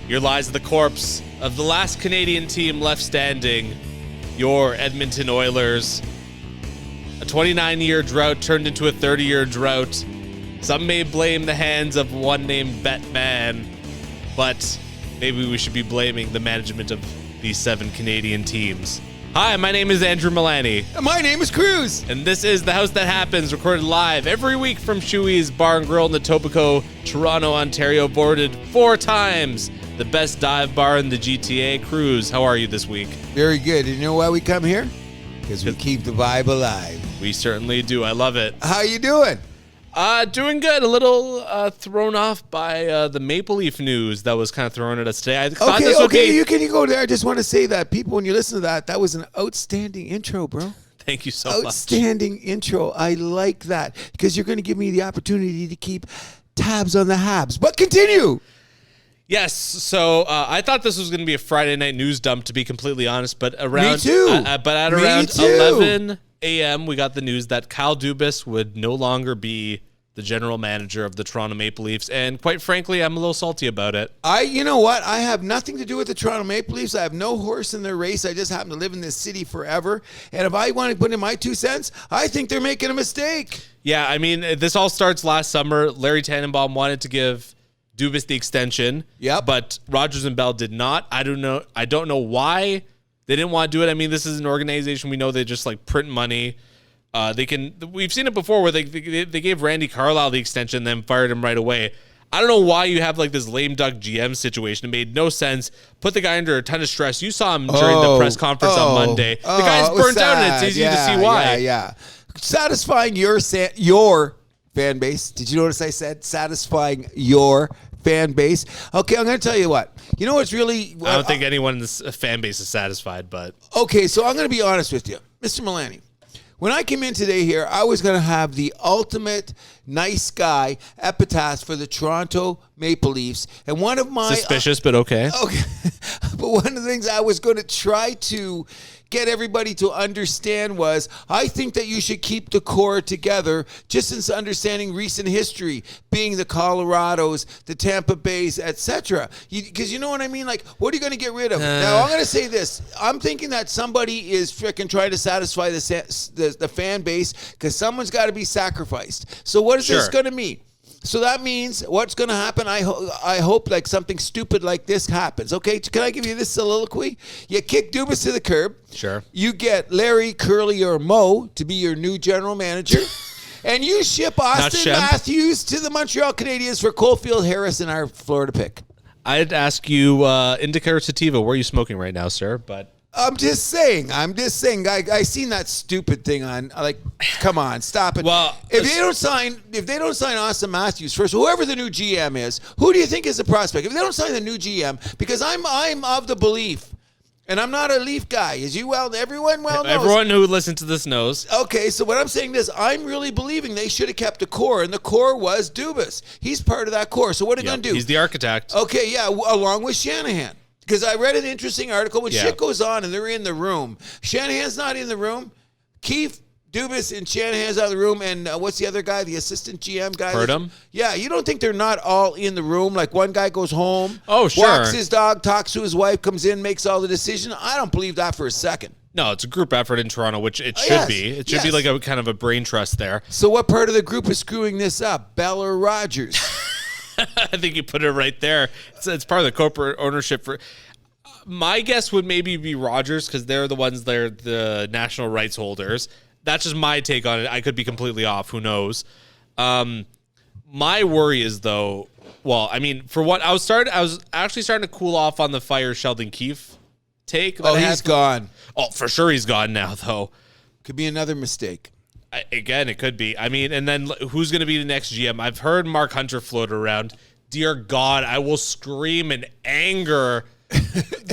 Here lies the corpse of the last Canadian team left standing, your Edmonton Oilers. A 29-year drought turned into a 30-year drought. Some may blame the hands of one named Batman, but maybe we should be blaming the management of these 7 Canadian teams. Hi, my name is Andrew Milani. And my name is Cruz. And this is The House That Happens, recorded live every week from Chewy's Bar and Grill in Etobicoke, Toronto, Ontario, voted 4 times the best dive bar in the GTA. Cruz, how are you this week? Very good. And you know why we come here? Because we keep the vibe alive. We certainly do. I love it. How you doing? Doing good. A little thrown off by the Maple Leaf news that was kind of thrown at us today. I thought this would be... You can go there. I just want to say that people, when you listen to that was an outstanding intro, bro. Thank you so much. Outstanding intro. I like that because you're going to give me the opportunity to keep tabs on the Habs. But continue. Yes, so I thought this was going to be a Friday night news dump, to be completely honest, but around Me too. But at around 11 a.m., we got the news that Kyle Dubas would no longer be the general manager of the Toronto Maple Leafs, and quite frankly, I'm a little salty about it. You know what? I have nothing to do with the Toronto Maple Leafs. I have no horse in their race. I just happen to live in this city forever, and if I want to put in my 2 cents, I think they're making a mistake. Yeah, I mean, this all starts last summer. Larry Tannenbaum wanted to give Dubas the extension, but Rogers and Bell did not. I don't know why they didn't want to do it. I mean, this is an organization we know they just like print money. We've seen it before where they gave Randy Carlyle the extension, then fired him right away. I don't know why you have like this lame duck GM situation. It made no sense. Put the guy under a ton of stress. You saw him during the press conference on Monday. The guy's burnt out, and it's easy to see why. Yeah. Satisfying your fan base. Did you notice I said satisfying your fan base? Okay, I'm going to tell you what. You know what's really... I don't think anyone in this fan base is satisfied, but... Okay, so I'm going to be honest with you. Mr. Milani, when I came in today here, I was going to have the ultimate nice guy epitaph for the Toronto Maple Leafs. And one of my... Suspicious, but okay. Okay. But one of the things I was going to try to get everybody to understand was, I think that you should keep the core together, just in understanding recent history, being the Colorados, the Tampa Bays, etc. Because you know what I mean? Like, what are you going to get rid of? Now, I'm going to say this. I'm thinking that somebody is freaking trying to satisfy the fan base because someone's got to be sacrificed. So what is this going to mean? So that means what's going to happen, I hope like something stupid like this happens. Okay, can I give you this soliloquy? You kick Dubas to the curb. Sure. You get Larry, Curly, or Mo to be your new general manager. And you ship Austin Matthews to the Montreal Canadiens for Caulfield Harris and our Florida pick. I'd ask you, indica or sativa, where are you smoking right now, sir? But I'm just saying. I seen that stupid thing on. Like, come on, stop it. Well, if they don't sign Austin Matthews first, whoever the new GM is, who do you think is the prospect? If they don't sign the new GM, because I'm of the belief, and I'm not a Leaf guy, as you everyone knows. Everyone who listens to this knows. Okay, so what I'm saying is, I'm really believing they should have kept the core, and the core was Dubas. He's part of that core. So what are they going to do? He's the architect. Okay, yeah, along with Shanahan. Because I read an interesting article. When shit goes on and they're in the room, Shanahan's not in the room. Keith, Dubas, and Shanahan's out of the room. And what's the other guy, the assistant GM guy? Purdom? Yeah, you don't think they're not all in the room? Like one guy goes home, sure, walks his dog, talks to his wife, comes in, makes all the decision. I don't believe that for a second. No, it's a group effort in Toronto, which it should be. It should be like a kind of a brain trust there. So what part of the group is screwing this up? Bell or Rogers? I think you put it right there. It's part of the corporate ownership for... My guess would maybe be Rogers because they're the national rights holders. That's just my take on it. I could be completely off. Who knows? My worry is though. Well, I mean, for what I was actually starting to cool off on the fire Sheldon Keefe take. He's gone. Oh, for sure he's gone now though. Could be another mistake. Again, it could be. I mean, and then who's going to be the next GM? I've heard Mark Hunter float around. Dear God, I will scream in anger.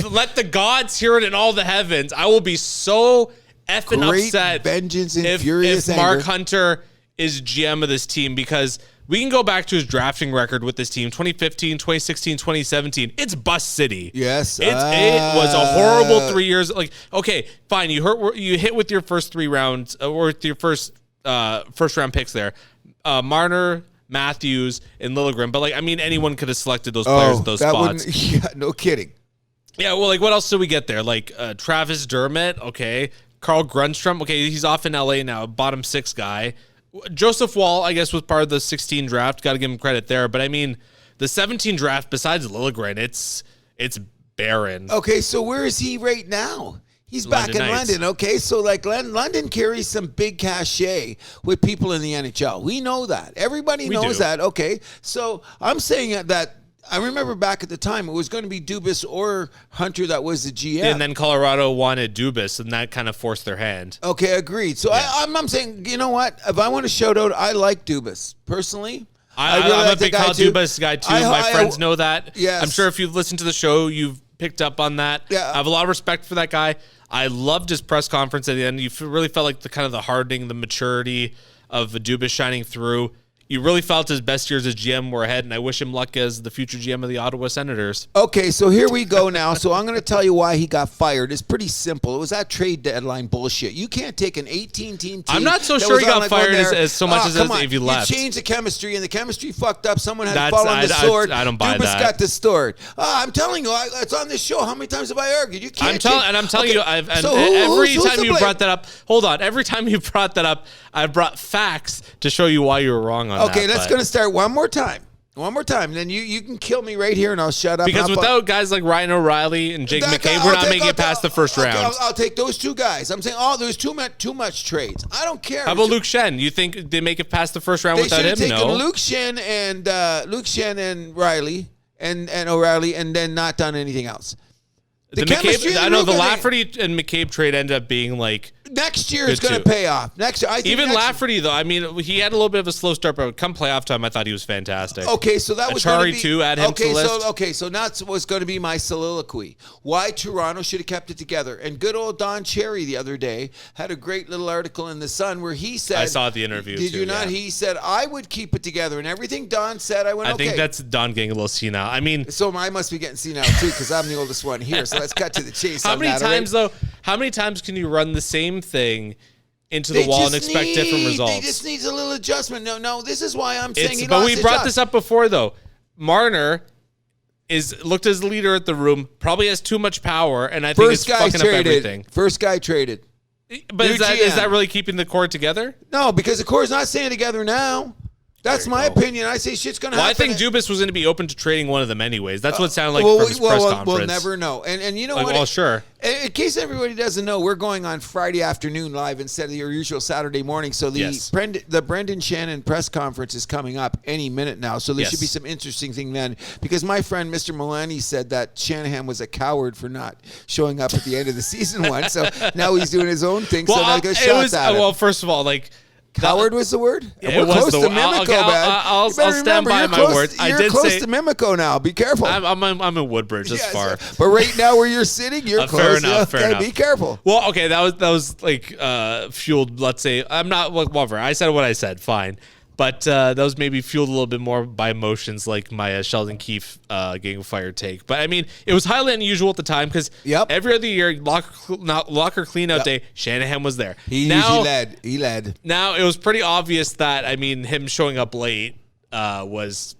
Let the gods hear it in all the heavens. I will be so effing upset vengeance and furious if Mark anger. Hunter is GM of this team, because we can go back to his drafting record with this team, 2015, 2016, 2017. It's bust city. Yes. It was a horrible 3 years. Like, okay, fine. You hit with your first 3 rounds or with your first round picks there. Marner, Matthews, and Liljegren. But, like, I mean, anyone could have selected those players at those spots. Yeah, no kidding. Yeah, well, like, what else did we get there? Like, Travis Dermott, okay. Carl Grundstrom, okay, he's off in L.A. now, bottom 6 guy. Joseph Wall, I guess, was part of the 16 draft. Got to give him credit there. But, I mean, the 17 draft, besides Liljegren, it's barren. Okay, so where is he right now? He's back in London, okay? So, like, London carries some big cachet with people in the NHL. We know that. Everybody knows that, okay? So, I'm saying that I remember back at the time, it was going to be Dubas or Hunter that was the GM. And then Colorado wanted Dubas, and that kind of forced their hand. Okay, agreed. So, yeah. I'm saying, you know what? If I want to shout out, I like Dubas, personally. I'm a big Kyle Dubas guy, too. My friends know that. Yes. I'm sure if you've listened to the show, you've picked up on that. Yeah. I have a lot of respect for that guy. I loved his press conference at the end. You really felt like the kind of the hardening, the maturity of Dubas shining through. You really felt his best years as GM were ahead, and I wish him luck as the future GM of the Ottawa Senators. Okay, so here we go now. So I'm going to tell you why he got fired. It's pretty simple. It was that trade deadline bullshit. You can't take an 18-team team. I'm not so sure he got fired as so much as if he left. You changed the chemistry, and the chemistry fucked up. Someone had to fall on the sword. I don't buy Dubas that. got the sword. I'm telling you, it's on this show. How many times have I argued? You can't. I'm telling you, every time you brought that up, hold on. Every time you brought that up, I brought facts to show you why you were wrong on that. Okay, that's going to start one more time. Then you can kill me right here and I'll shut up. Because without guys like Ryan O'Reilly and Jake McCabe, we're not making it past the first round. I'll take those two guys. I'm saying, there's too much trades. I don't care. How about Luke Shen? You think they make it past the first round without him? They should have taken No. Luke Shen and Riley and O'Reilly and then not done anything else. The McCabe, I know the Lafferty and McCabe trade ended up being like next year is going to pay off. Next year, I think even Lafferty though. I mean, he had a little bit of a slow start, but come playoff time, I thought he was fantastic. Okay, so that was Achari too. Add him to the list. So that was going to be my soliloquy. Why Toronto should have kept it together. And good old Don Cherry the other day had a great little article in the Sun where he said, I saw the interview. Did you not? Yeah. He said I would keep it together, and everything Don said, I went. I think that's Don getting a little senile. I mean, so I must be getting senile too because I'm the oldest one here. So let's cut to the chase. How many times can you run the same thing into the wall and expect different results? They just needs a little adjustment. No, this is why I'm saying he lost his job. But we brought this up before, though. Marner looked as the leader at the room, probably has too much power, and I think it's fucking up everything. First guy traded. But is that really keeping the core together? No, because the core's not staying together now. That's my opinion. I say shit's going to happen. I think Dubas was going to be open to trading one of them anyways. That's what it sounded like from his press conference. We'll never know. And you know what? Well, sure. In case everybody doesn't know, we're going on Friday afternoon live instead of your usual Saturday morning. So the Brendan Shannon press conference is coming up any minute now. So there should be some interesting thing then. Because my friend Mr. Milani said that Shanahan was a coward for not showing up at the end of the season one. So now he's doing his own thing. So I got shots at him. Well, first of all, like... Coward was the word? We're close to Mimico, man. I'll stand by my word. You're close to Mimico now. Be careful. I'm in Woodbridge. That's far. But right now where you're sitting, you're close. Fair enough. Be careful. Well, okay, that was like fueled, let's say. I'm not, whatever. I said what I said. Fine. But that was maybe fueled a little bit more by emotions like my Sheldon Keefe getting fired take. But, I mean, it was highly unusual at the time because every other year, locker clean-out day, Shanahan was there. He led. Now, it was pretty obvious that, I mean, him showing up late was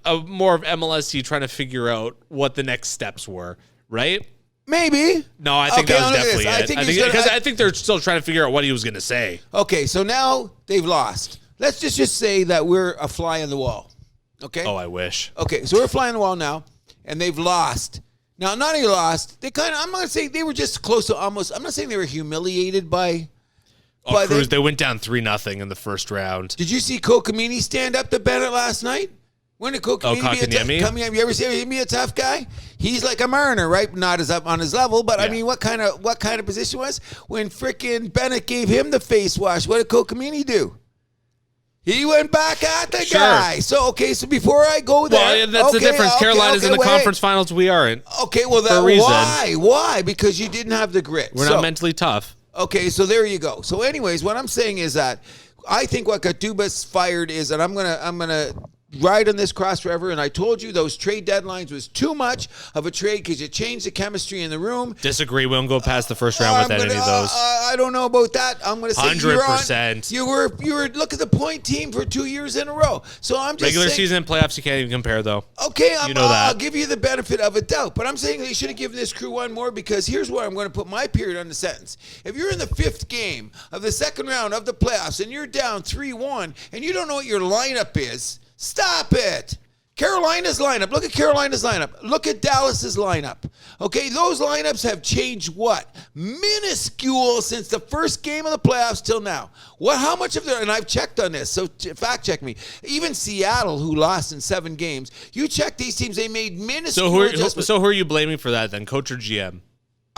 more of MLSC trying to figure out what the next steps were, right? Maybe. No, I think that was definitely it. I think they're still trying to figure out what he was going to say. Okay, so now they've lost. Let's just say that we're a fly on the wall, okay? Oh, I wish. Okay, so we're a fly on the wall now, and they've lost. Now, not only lost, I'm not going to say they were just close to almost, I'm not saying they were humiliated by Cruz. They went down 3-0 in the first round. Did you see Kotkaniemi stand up to Bennett last night? When did Kotkaniemi you ever see him be a tough guy? He's like a Marner, right? Not as up on his level, but I mean, what kind of position was? When frickin' Bennett gave him the face wash, what did Kotkaniemi do? He went back at the guy. So before I go there. Well, that's the difference. Carolina's in the conference finals. We aren't. Okay, well, why? Because you didn't have the grit. We're not mentally tough. Okay, so there you go. So anyways, what I'm saying is that I think what got Dubas fired is that I'm gonna ride on this cross forever, and I told you those trade deadlines was too much of a trade because you changed the chemistry in the room. Disagree. We won't go past the first round with any of those. I don't know about that. I'm going to say 100%. You were look at the point team for 2 years in a row. So I'm just regular saying, season and playoffs, you can't even compare, though. Okay, I'll give you the benefit of a doubt, but I'm saying they should have given this crew one more because here's where I'm going to put my period on the sentence. If you're in the 5th game of the second round of the playoffs and you're down 3-1 and you don't know what your lineup is, stop it. Carolina's lineup. Look at Carolina's lineup. Look at Dallas's lineup. Okay, those lineups have changed what? Minuscule since the first game of the playoffs till now. How much of their, and I've checked on this, so fact check me. Even Seattle, who lost in 7 games, you check these teams, they made minuscule adjustments. So who are you blaming for that then, coach or GM?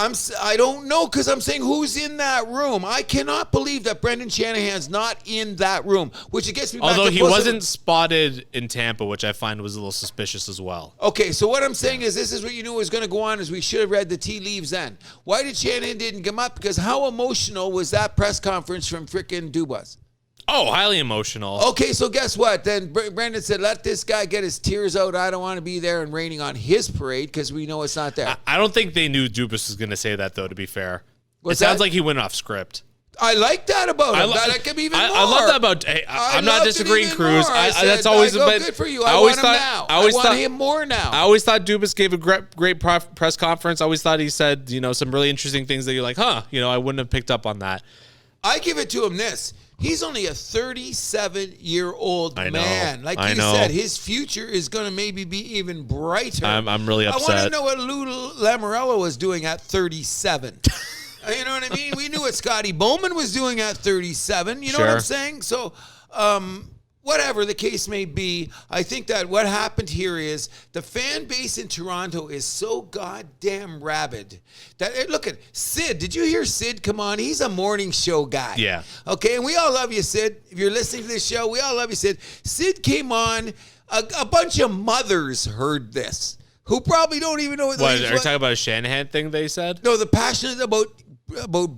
I don't know because I'm saying who's in that room. I cannot believe that Brendan Shanahan's not in that room, which it gets me back to... Although he wasn't spotted in Tampa, which I find was a little suspicious as well. Okay, so what I'm saying is this is what you knew was going to go on is we should have read the tea leaves then. Why did Shanahan didn't come up? Because how emotional was that press conference from frickin' Dubas? Oh, highly emotional. Okay, so guess what? Then Brendan said, let this guy get his tears out. I don't want to be there and raining on his parade because we know it's not there. I don't think they knew Dubas was going to say that, though, to be fair. What's it sounds that? like he went off script. I like that about him. That could be even more. I love that about... Hey, I'm not disagreeing, Cruz. That's always been... Good for you. I want him now. I want him more now. I always thought Dubas gave a great press conference. I always thought he said, some really interesting things that you're like, I wouldn't have picked up on that. I give it to him this. He's only a 37-year-old man. Like you said, his future is going to maybe be even brighter. I'm really upset. I want to know what Lou Lamoriello was doing at 37. You know what I mean? We knew what Scotty Bowman was doing at 37. You know what I'm saying? So, whatever the case may be, I think that what happened here is the fan base in Toronto is so goddamn rabid that, look at Sid. Did you hear Sid come on? He's a morning show guy. Yeah. Okay, and we all love you, Sid. If you're listening to this show, we all love you, Sid. Sid came on. A bunch of mothers heard this who probably don't even know what are you talking about a Shanahan thing they said? No, the passionate about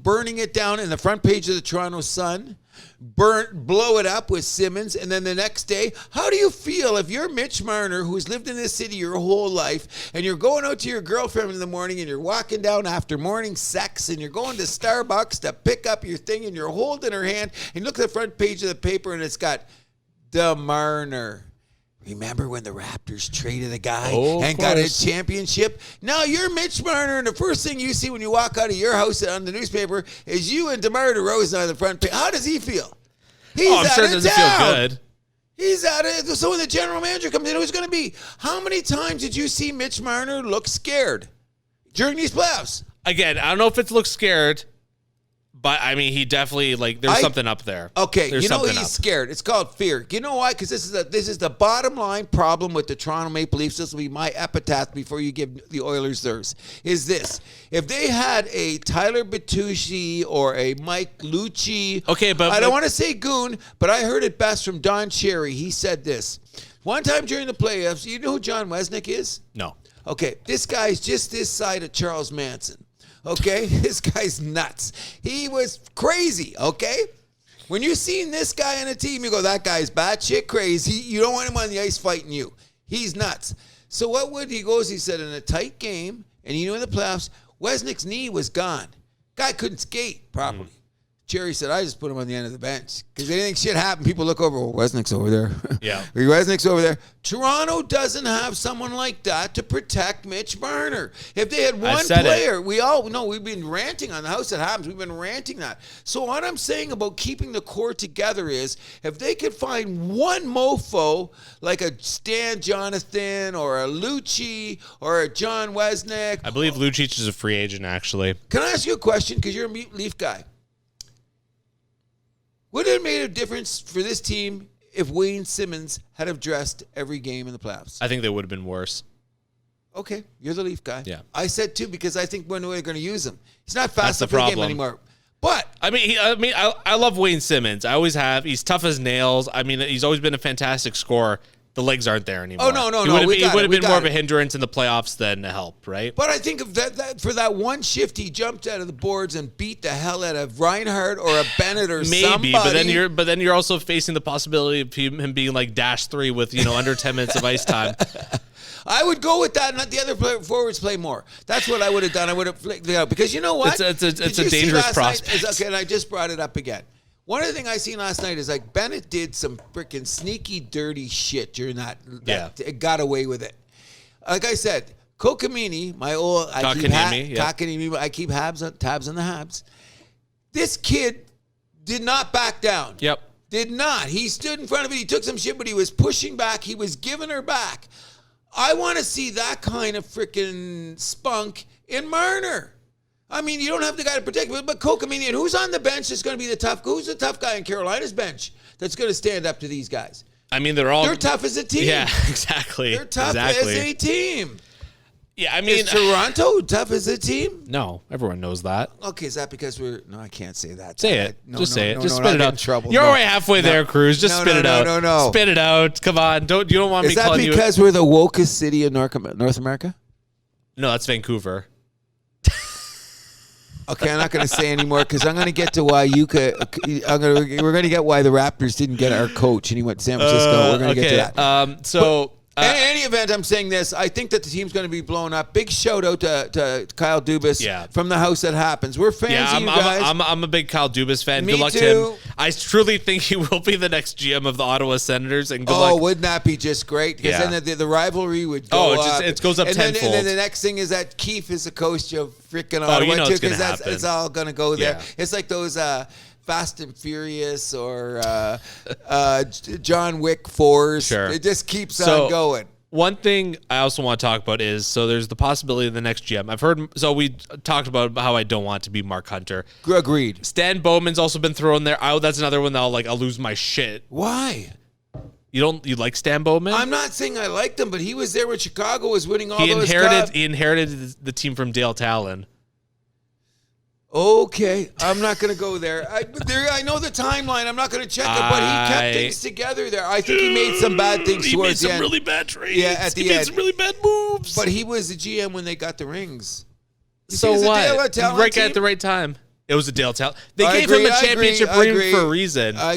burning it down in the front page of the Toronto Sun. Blow it up with Simmons, and then the next day, how do you feel if you're Mitch Marner, who's lived in this city your whole life, and you're going out to your girlfriend in the morning, and you're walking down after morning sex, and you're going to Starbucks to pick up your thing, and you're holding her hand, and you look at the front page of the paper, and it's got the Marner. Remember when the Raptors traded a guy and got a championship? Now you're Mitch Marner, and the first thing you see when you walk out of your house on the newspaper is you and DeMar DeRozan on the front page. How does he feel? I'm sure it doesn't feel good. He's at it. So when the general manager comes in, who's going to be? How many times did you see Mitch Marner look scared during these playoffs? Again, I don't know if it looks scared. But, I mean, he definitely, there's something up there. Okay, he's scared. It's called fear. You know why? Because this is the bottom line problem with the Toronto Maple Leafs. This will be my epitaph before you give the Oilers theirs. Is this. If they had a Tyler Bertuzzi or a Mike Lucci. Okay, but... I don't want to say goon, but I heard it best from Don Cherry. He said this. One time during the playoffs, you know who John Wesnick is? No. Okay, this guy's just this side of Charles Manson. Okay, this guy's nuts. He was crazy, okay? When you seen this guy on a team, you go, that guy's batshit crazy. You don't want him on the ice fighting you. He's nuts. So what would he goes, he said, in a tight game, and you know in the playoffs, Wesnick's knee was gone. Guy couldn't skate properly. Jerry said, I just put him on the end of the bench. Because anything shit happened, people look over, Wesnick's over there. Yeah. Wesnick's over there. Toronto doesn't have someone like that to protect Mitch Marner. If they had one player, we all know we've been ranting on the House That Happens. We've been ranting that. So what I'm saying about keeping the core together is if they could find one mofo like a Stan Jonathan or a Lucci or a John Wesnick. I believe Lucic is a free agent, actually. Can I ask you a question? Because you're a Leaf guy. Would it have made a difference for this team if Wayne Simmons had addressed every game in the playoffs? I think they would have been worse. Okay, you're the Leaf guy. Yeah. I said too because I think we're going to use him. He's not fast enough for the game anymore. But I love Wayne Simmons. I always have. He's tough as nails. I mean, he's always been a fantastic scorer. the legs aren't there anymore. Oh, no. It would have been more of a hindrance in the playoffs than a help, right? But I think of that for that one shift, he jumped out of the boards and beat the hell out of Reinhardt or a Bennett or maybe, somebody. but then you're also facing the possibility of him being like -3 with under 10 minutes of ice time. I would go with that and let the other forwards play more. That's what I would have done. I would have flicked it out because you know what? It's a dangerous prospect. Okay, and I just brought it up again. One of the things I seen last night is like Bennett did some freaking sneaky, dirty shit during that. It got away with it. Like I said, Kotkaniemi, my old Kotkaniemi, I keep tabs on the Habs. This kid did not back down. Yep. Did not. He stood in front of it. He took some shit, but he was pushing back. He was giving her back. I want to see that kind of freaking spunk in Marner. I mean, you don't have the guy to protect him, but Kotkaniemi, and who's on the bench that's going to be who's the tough guy in Carolina's bench that's going to stand up to these guys? I mean, they're tough as a team. Yeah, exactly. They're tough as a team. Yeah, I mean, is Toronto tough as a team? No, everyone knows that. Okay, is that because no, I can't say that. Say it. Just say it. Just spit it out. Trouble. You're already halfway there, Cruz. Just spit it out. No. Spit it out. Come on. You don't want me calling you. Is that because we're the wokest city in North America? No, that's Vancouver. Okay, I'm not going to say anymore because I'm going to get to why we're going to get why the Raptors didn't get our coach and he went to San Francisco. We're going to get to that. In any event, I'm saying this. I think that the team's going to be blown up. Big shout out to Kyle Dubas from the house that happens. We're fans of you guys. I'm a big Kyle Dubas fan. Me good luck too. to him. I truly think he will be the next GM of the Ottawa Senators. And good luck. Wouldn't that be just great? Because then the rivalry would go up. It goes up tenfold. And then the next thing is that Keefe is the coach of freaking Ottawa too, because it's all going to go there. Yeah. It's like those Fast and Furious or John Wick 4s. Sure. It just keeps on going. One thing I also want to talk about is, there's the possibility of the next GM. We talked about how I don't want it to be Mark Hunter. Agreed. Stan Bowman's also been thrown there. That's another one that I'll lose my shit. Why? You like Stan Bowman? I'm not saying I liked him, but he was there when Chicago was winning all those cups. He inherited the team from Dale Talon. Okay, I'm not going to go there. I know the timeline. I'm not going to check it, but he kept things together there. I think he made some bad things towards the end. He made some really bad trades. Yeah, at the end. He made some really bad moves. But he was the GM when they got the rings. So what? Right guy at the right time. It was a Dale Talon. They gave him a championship ring for a reason. I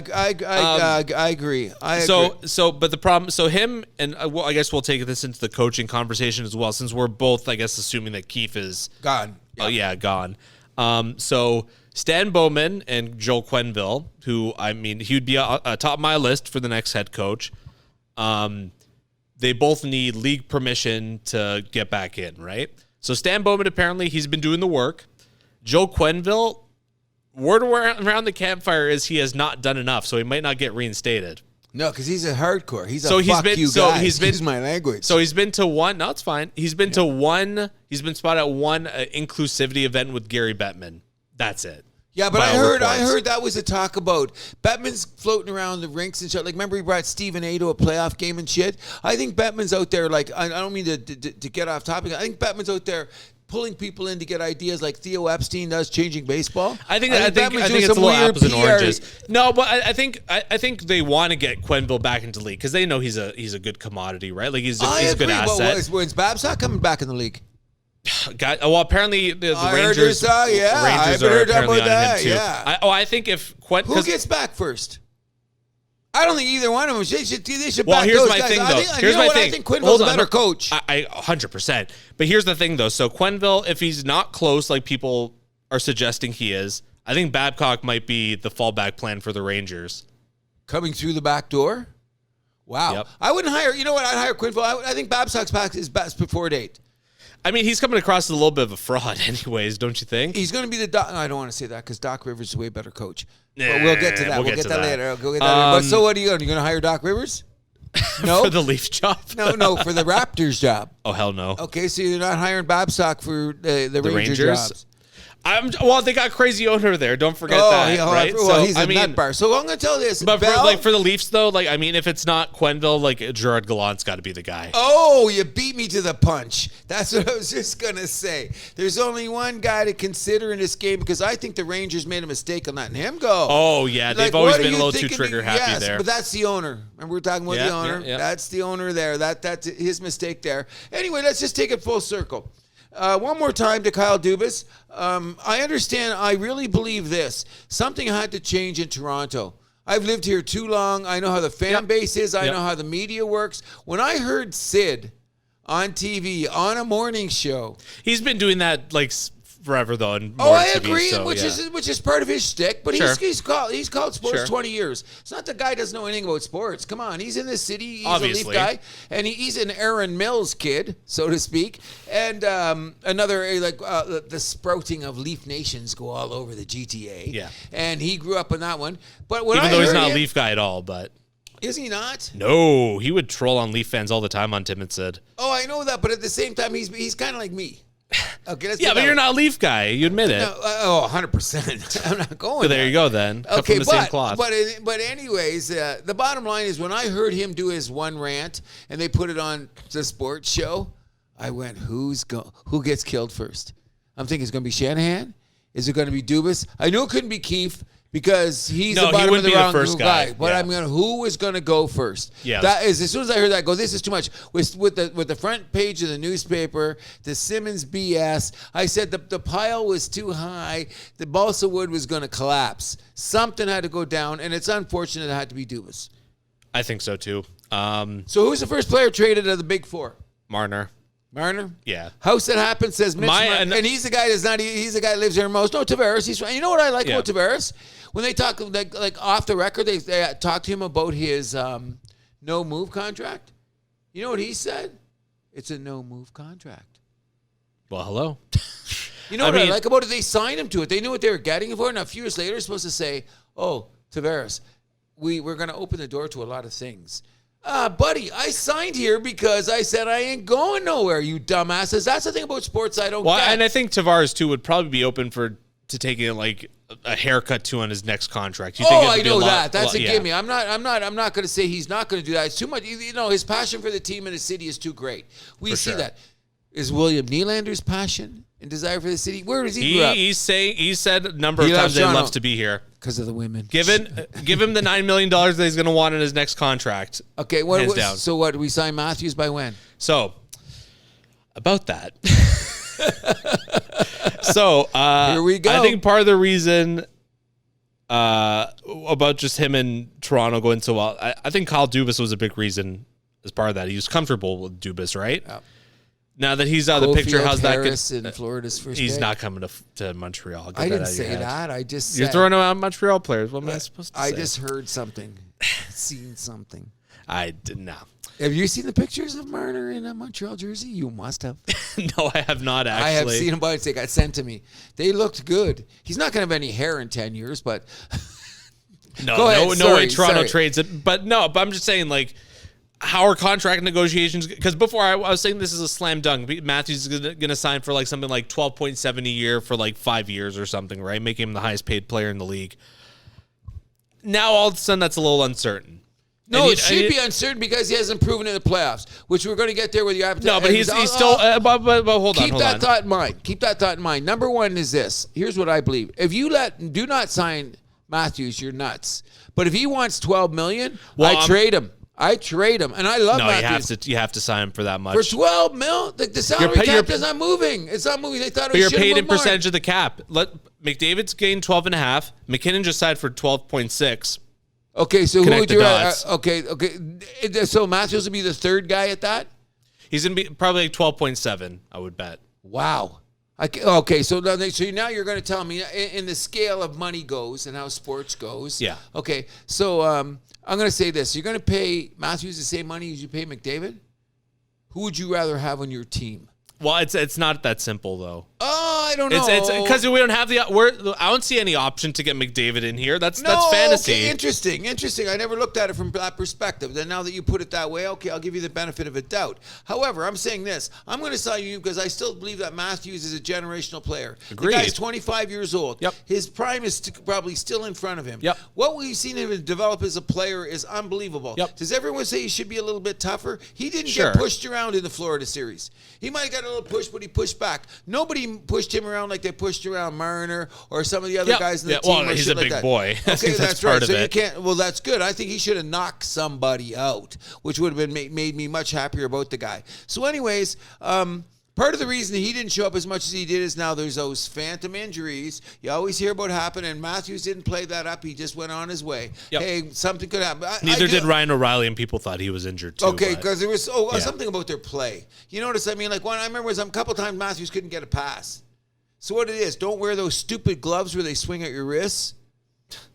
agree. But the problem, him and I guess we'll take this into the coaching conversation as well, since we're both, I guess, assuming that Keefe is gone. Oh yeah, gone. So Stan Bowman and Joel Quenneville, who, I mean, he would be atop of my list for the next head coach. They both need league permission to get back in, right? So Stan Bowman, apparently, he's been doing the work. Joel Quenneville, word around the campfire is he has not done enough, so he might not get reinstated. No, because he's a hardcore. He's guy. Excuse my language. So he's been to one. No, it's fine. He's been to one. He's been spotted at one inclusivity event with Gary Bettman. That's it. Yeah, but I heard that was a talk about Bettman's floating around the rinks and shit. Like, remember he brought Stephen A to a playoff game and shit? I think Bettman's out there, like, I don't mean to get off topic. I think Bettman's out there pulling people in to get ideas like Theo Epstein does, changing baseball. I think it's a little apples and oranges. No, but I think they want to get Quenneville back into the league because they know he's a good commodity, right? Like he's a good asset. When's Babcock coming back in the league? Well, apparently the Rangers. Rangers are apparently on him too. Yeah. I think if who gets back first? I don't think either one of them. They should well, back here's those my guys. thing, though. I think Quenneville's a better coach. I 100%. But here's the thing, though. So Quenneville, if he's not close like people are suggesting he is, I think Babcock might be the fallback plan for the Rangers. Coming through the back door? Wow. Yep. I wouldn't hire, you know what, I'd hire Quenneville. I think Babcock's back is best before date. I mean, he's coming across as a little bit of a fraud anyways, don't you think? He's going to be the Doc. I don't want to say that because Doc Rivers is a way better coach. But we'll get to that. We'll get to that later. But so what are you going to do? You're going to hire Doc Rivers? No? For the Leaf job? No, for the Raptors job. Oh, hell no. Okay, so you're not hiring Babcock for the Rangers jobs. They got crazy owner there. Don't forget that. Yeah, right? Well, he's a nut bar. So I'm going to tell you this. But for the Leafs, though, if it's not Quenneville, Gerard Gallant's got to be the guy. Oh, you beat me to the punch. That's what I was just going to say. There's only one guy to consider in this game because I think the Rangers made a mistake on letting him go. Oh, yeah. They've always been a little too trigger-happy there. But that's the owner. Remember, we're talking about the owner. Yeah. That's the owner there. That's his mistake there. Anyway, let's just take it full circle. One more time to Kyle Dubas. I understand. I really believe this. Something had to change in Toronto. I've lived here too long. I know how the fan base is. I know how the media works. When I heard Sid on TV on a morning show, he's been doing that forever though. I agree, which is part of his shtick. But he's called sports 20 years. It's not the guy doesn't know anything about sports. Come on, he's in this city. He's a Leaf guy, and he's an Aaron Mills kid, so to speak. And another the sprouting of Leaf nations go all over the GTA. Yeah, and he grew up in that one. But even though he's not a Leaf guy at all, but. Is he not? No, he would troll on Leaf fans all the time on Tim and Sid. Oh, I know that, but at the same time, he's kind of like me. Okay, but you're not a Leaf guy. You admit it. No, 100%. I'm not going. So there you go then. Cut from the same cloth. But anyways, the bottom line is when I heard him do his one rant and they put it on the sports show, I went, who gets killed first? I'm thinking it's going to be Shanahan. Is it going to be Dubas? I knew it couldn't be Keefe. Because he's the bottom of the wrong guy. But I'm going, who is going to go first? Yeah. That is, as soon as I heard that, I go, this is too much. With the front page of the newspaper, the Simmons BS, I said the pile was too high. The balsa wood was going to collapse. Something had to go down, and it's unfortunate it had to be Dubas. I think so too. So who's the first player traded of the big four? Marner? Yeah. House that happens says Mitch and he's the guy he's the guy that lives here most. No, Tavares. You know what I like about Tavares? When they talk like off the record, they talk to him about his no move contract. You know what he said? It's a no move contract. Well, hello. You know what I like about it? They signed him to it. They knew what they were getting him for. And a few years later, they're supposed to say, "Oh, Tavares, we're going to open the door to a lot of things." Buddy, I signed here because I said I ain't going nowhere, you dumbasses. That's the thing about sports I don't get. And I think Tavares, too, would probably be open to taking a haircut, too, on his next contract. I know that. That's a gimme. I'm not going to say he's not going to do that. It's too much. His passion for the team and the city is too great. We see that. Is William Nylander's passion and desire for the city? Where does he grow up? He said a number of times that he loves to be here. Because of the women. Give him the $9 million that he's going to want in his next contract. Okay, so what? We sign Matthews by when? So, about that. So, here we go. I think part of the reason about just him and Toronto going so well, I think Kyle Dubas was a big reason as part of that. He was comfortable with Dubas, right? Yeah. Now that he's out of the picture, how's that in Florida's first He's day. not coming to Montreal. I didn't say that. I just You're throwing out Montreal players. What am I supposed to say? I just heard something. Seen something. I did not. Have you seen the pictures of Marner in a Montreal jersey? You must have. No, I have not, actually. I have seen them, but they got sent to me. They looked good. He's not going to have any hair in 10 years, but... No way Toronto trades it. But I'm just saying, how are contract negotiations? Because before I was saying this is a slam dunk. Matthews is going to sign for something like $12.7 a year for 5 years or something, right? Making him the highest paid player in the league. Now all of a sudden that's a little uncertain. No, it should be uncertain because he hasn't proven in the playoffs, which we're going to get there with your appetite. No, but he's still. But hold on. Keep that thought in mind. Keep that thought in mind. Number one is this. Here's what I believe. If you do not sign Matthews, you're nuts. But if he wants $12 million, I trade him. And I love Matthews. You have to sign him for that much. For $12 million, the salary cap is not moving. It's not moving. They thought it was. But you're paid in percentage of the cap. McDavid's gained 12.5. McKinnon just signed for 12.6. Okay, so who would you okay. So Matthews would be the third guy at that? He's going to be probably 12.7, I would bet. Wow. Okay, so now you're going to tell me in the scale of money goes and how sports goes. Yeah. Okay, so I'm going to say this. You're going to pay Matthews the same money as you pay McDavid? Who would you rather have on your team? Well, it's not that simple, though. Oh, I don't know. It's because we don't have I don't see any option to get McDavid in here. That's fantasy. Okay, interesting. I never looked at it from that perspective. Then now that you put it that way, okay, I'll give you the benefit of a doubt. However, I'm saying this. I'm going to sign you because I still believe that Matthews is a generational player. Agreed. The guy's 25 years old. Yep. His prime is probably still in front of him. Yep. What we've seen him develop as a player is unbelievable. Yep. Does everyone say he should be a little bit tougher? He didn't Sure. get pushed around in the Florida series. He might have got a little push, but he pushed back. Nobody pushed him around like they pushed around Marner or some of the other guys in the team. Well, he's a big boy. Okay, that's right. So you can't. Well, that's good. I think he should have knocked somebody out, which would have been made me much happier about the guy. So, anyways, part of the reason he didn't show up as much as he did is now there's those phantom injuries. You always hear about happen, and Matthews didn't play that up. He just went on his way. Yep. Hey, something could happen. Neither did Ryan O'Reilly, and people thought he was injured too. Okay, because there was something about their play. You notice? I mean, like I remember a couple times Matthews couldn't get a pass. So what it is, don't wear those stupid gloves where they swing at your wrists.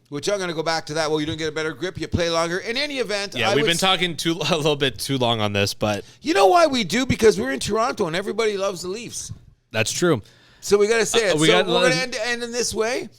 Which I'm going to go back to that. Well, you don't get a better grip. You play longer. In any event, we've been talking a little bit too long on this, but you know why we do? Because we're in Toronto and everybody loves the Leafs. That's true. So we got to say it. We're going to end in this way.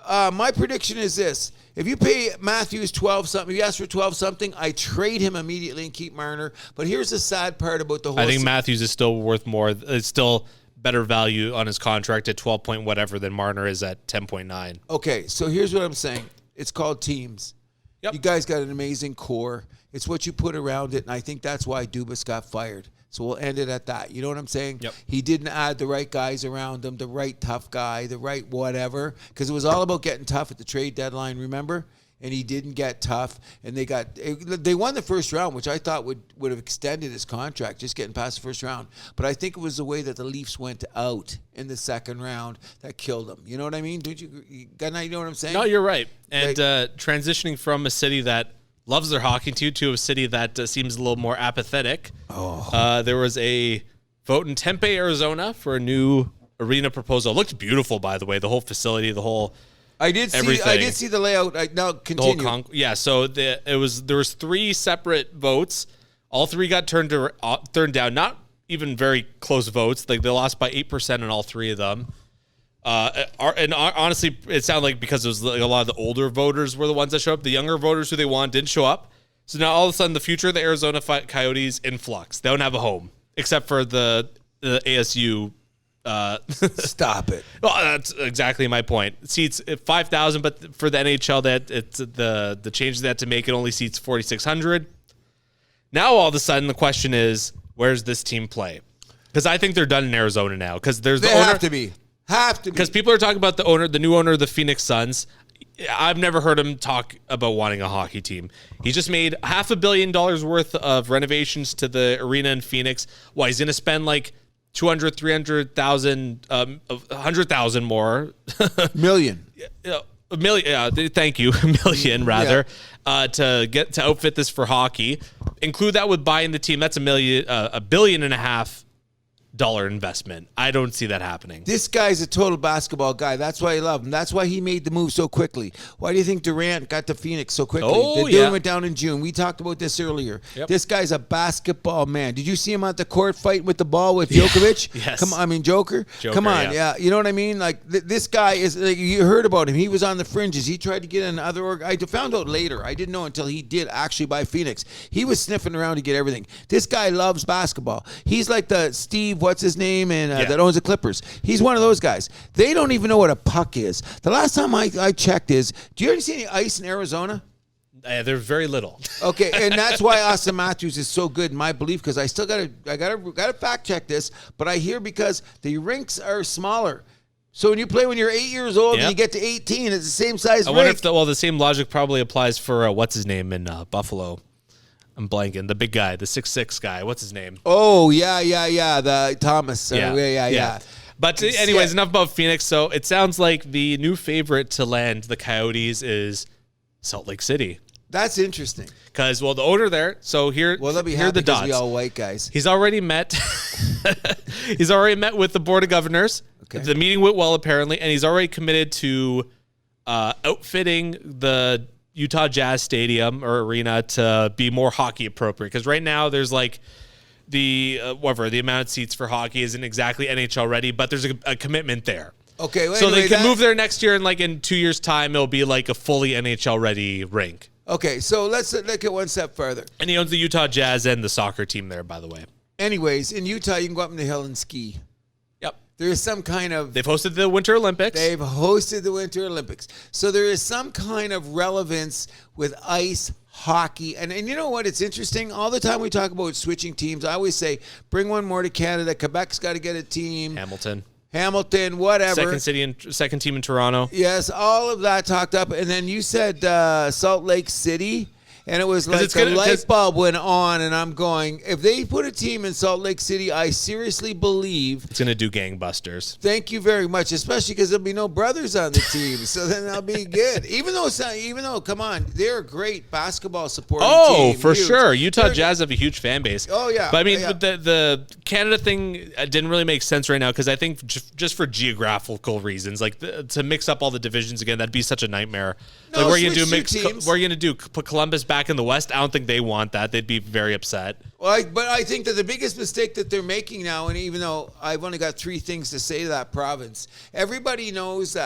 My prediction is this: if you pay Matthews 12-something, you ask for 12-something, I trade him immediately and keep Marner. But here's the sad part about the whole. I think Matthews is still worth more. It's still better value on his contract at 12 point whatever than Marner is at 10.9. Okay, so here's what I'm saying. It's called teams. Yep. You guys got an amazing core. It's what you put around it, and I think that's why Dubas got fired. So we'll end it at that. You know what I'm saying? Yep. He didn't add the right guys around him, the right tough guy, the right whatever, because it was all about getting tough at the trade deadline, remember? And he didn't get tough, and they won the first round, which I thought would have extended his contract, just getting past the first round. But I think it was the way that the Leafs went out in the second round that killed them. You know what I mean? You know what I'm saying? No, you're right. And transitioning from a city that loves their hockey to a city that seems a little more apathetic. There was a vote in Tempe, Arizona for a new arena proposal. It looked beautiful, by the way, the whole facility, the whole... I did see the layout. Now continue. So there was 3 separate votes. All 3 got turned down. Not even very close votes. Like they lost by 8% on all 3 of them. And honestly, it sounded like because it was like a lot of the older voters were the ones that showed up. The younger voters who they want didn't show up. So now all of a sudden, the future of the Arizona Coyotes in flux. They don't have a home except for the ASU. Stop it. Well, that's exactly my point. Seats 5,000, but for the NHL, that it's the changes they had to make, it only seats 4,600. Now all of a sudden the question is, where's this team play? Because I think they're done in Arizona now. Because there's the owner. Have to be. Because people are talking about the new owner of the Phoenix Suns. I've never heard him talk about wanting a hockey team. He just made $500 million worth of renovations to the arena in Phoenix. Why, he's going to spend like 200, 300,000, 100,000 more. Million. A million. Thank you. A million rather, to outfit this for hockey. Include that with buying the team. That's $1.5 billion investment. I don't see that happening. This guy's a total basketball guy. That's why I love him. That's why he made the move so quickly. Why do you think Durant got to Phoenix so quickly? They're doing it down in June. We talked about this earlier. Yep. This guy's a basketball man. Did you see him at the court fighting with the ball with Djokovic? Yes. Joker. Come on. Yeah. You know what I mean? Like this guy is. Like, you heard about him. He was on the fringes. He tried to get in other. I found out later. I didn't know until he did actually buy Phoenix. He was sniffing around to get everything. This guy loves basketball. He's like the Steve. What's his name? And that owns the Clippers. He's one of those guys. They don't even know what a puck is. The last time I checked is, do you ever see any ice in Arizona? There's very little. Okay, and that's why Austin Matthews is so good in my belief, because I still gotta fact check this, but I hear because the rinks are smaller. So when you play when you're 8 years old and you get to 18, it's the same size rink. I wonder if the same logic probably applies for what's his name in Buffalo. I'm blanking. The big guy, the 6'6" guy. What's his name? Oh, yeah. The Thomas. Yeah. But anyways, enough about Phoenix. So it sounds like the new favorite to land the Coyotes is Salt Lake City. That's interesting. Because, the owner there, so here they'll be here are the dots. We all white guys. He's already met with the Board of Governors. Okay. The meeting went well, apparently, and he's already committed to outfitting the Utah Jazz Stadium or arena to be more hockey appropriate. Because right now there's like the amount of seats for hockey isn't exactly NHL ready, but there's a commitment there. Okay, well, so anyway, they can move there next year, and like in 2 years' time, it'll be like a fully NHL ready rink. Okay, so let's get one step further. And he owns the Utah Jazz and the soccer team there, by the way. Anyways, in Utah, you can go up in the hill and ski. Yep. There is some kind of... They've hosted the Winter Olympics. They've hosted the Winter Olympics. So there is some kind of relevance with ice hockey. And you know what? It's interesting. All the time we talk about switching teams, I always say, bring one more to Canada. Quebec's got to get a team. Hamilton, whatever. Second team in Toronto. Yes, all of that talked up. And then you said Salt Lake City. And it was like a light bulb went on, and I'm going, if they put a team in Salt Lake City, I seriously believe it's going to do gangbusters. Thank you very much, especially because there'll be no brothers on the team, so then they'll be good. Even though, come on, they're a great basketball supporting team. Oh, for sure. Utah Jazz have a huge fan base. Oh, yeah. But I mean, the Canada thing didn't really make sense right now because I think just for geographical reasons, like to mix up all the divisions again, that'd be such a nightmare. No, like, what are you going to do? Put Columbus back in the West? I don't think they want that. They'd be very upset. Well, but I think that the biggest mistake that they're making now, and even though I've only got 3 things to say to that province, everybody knows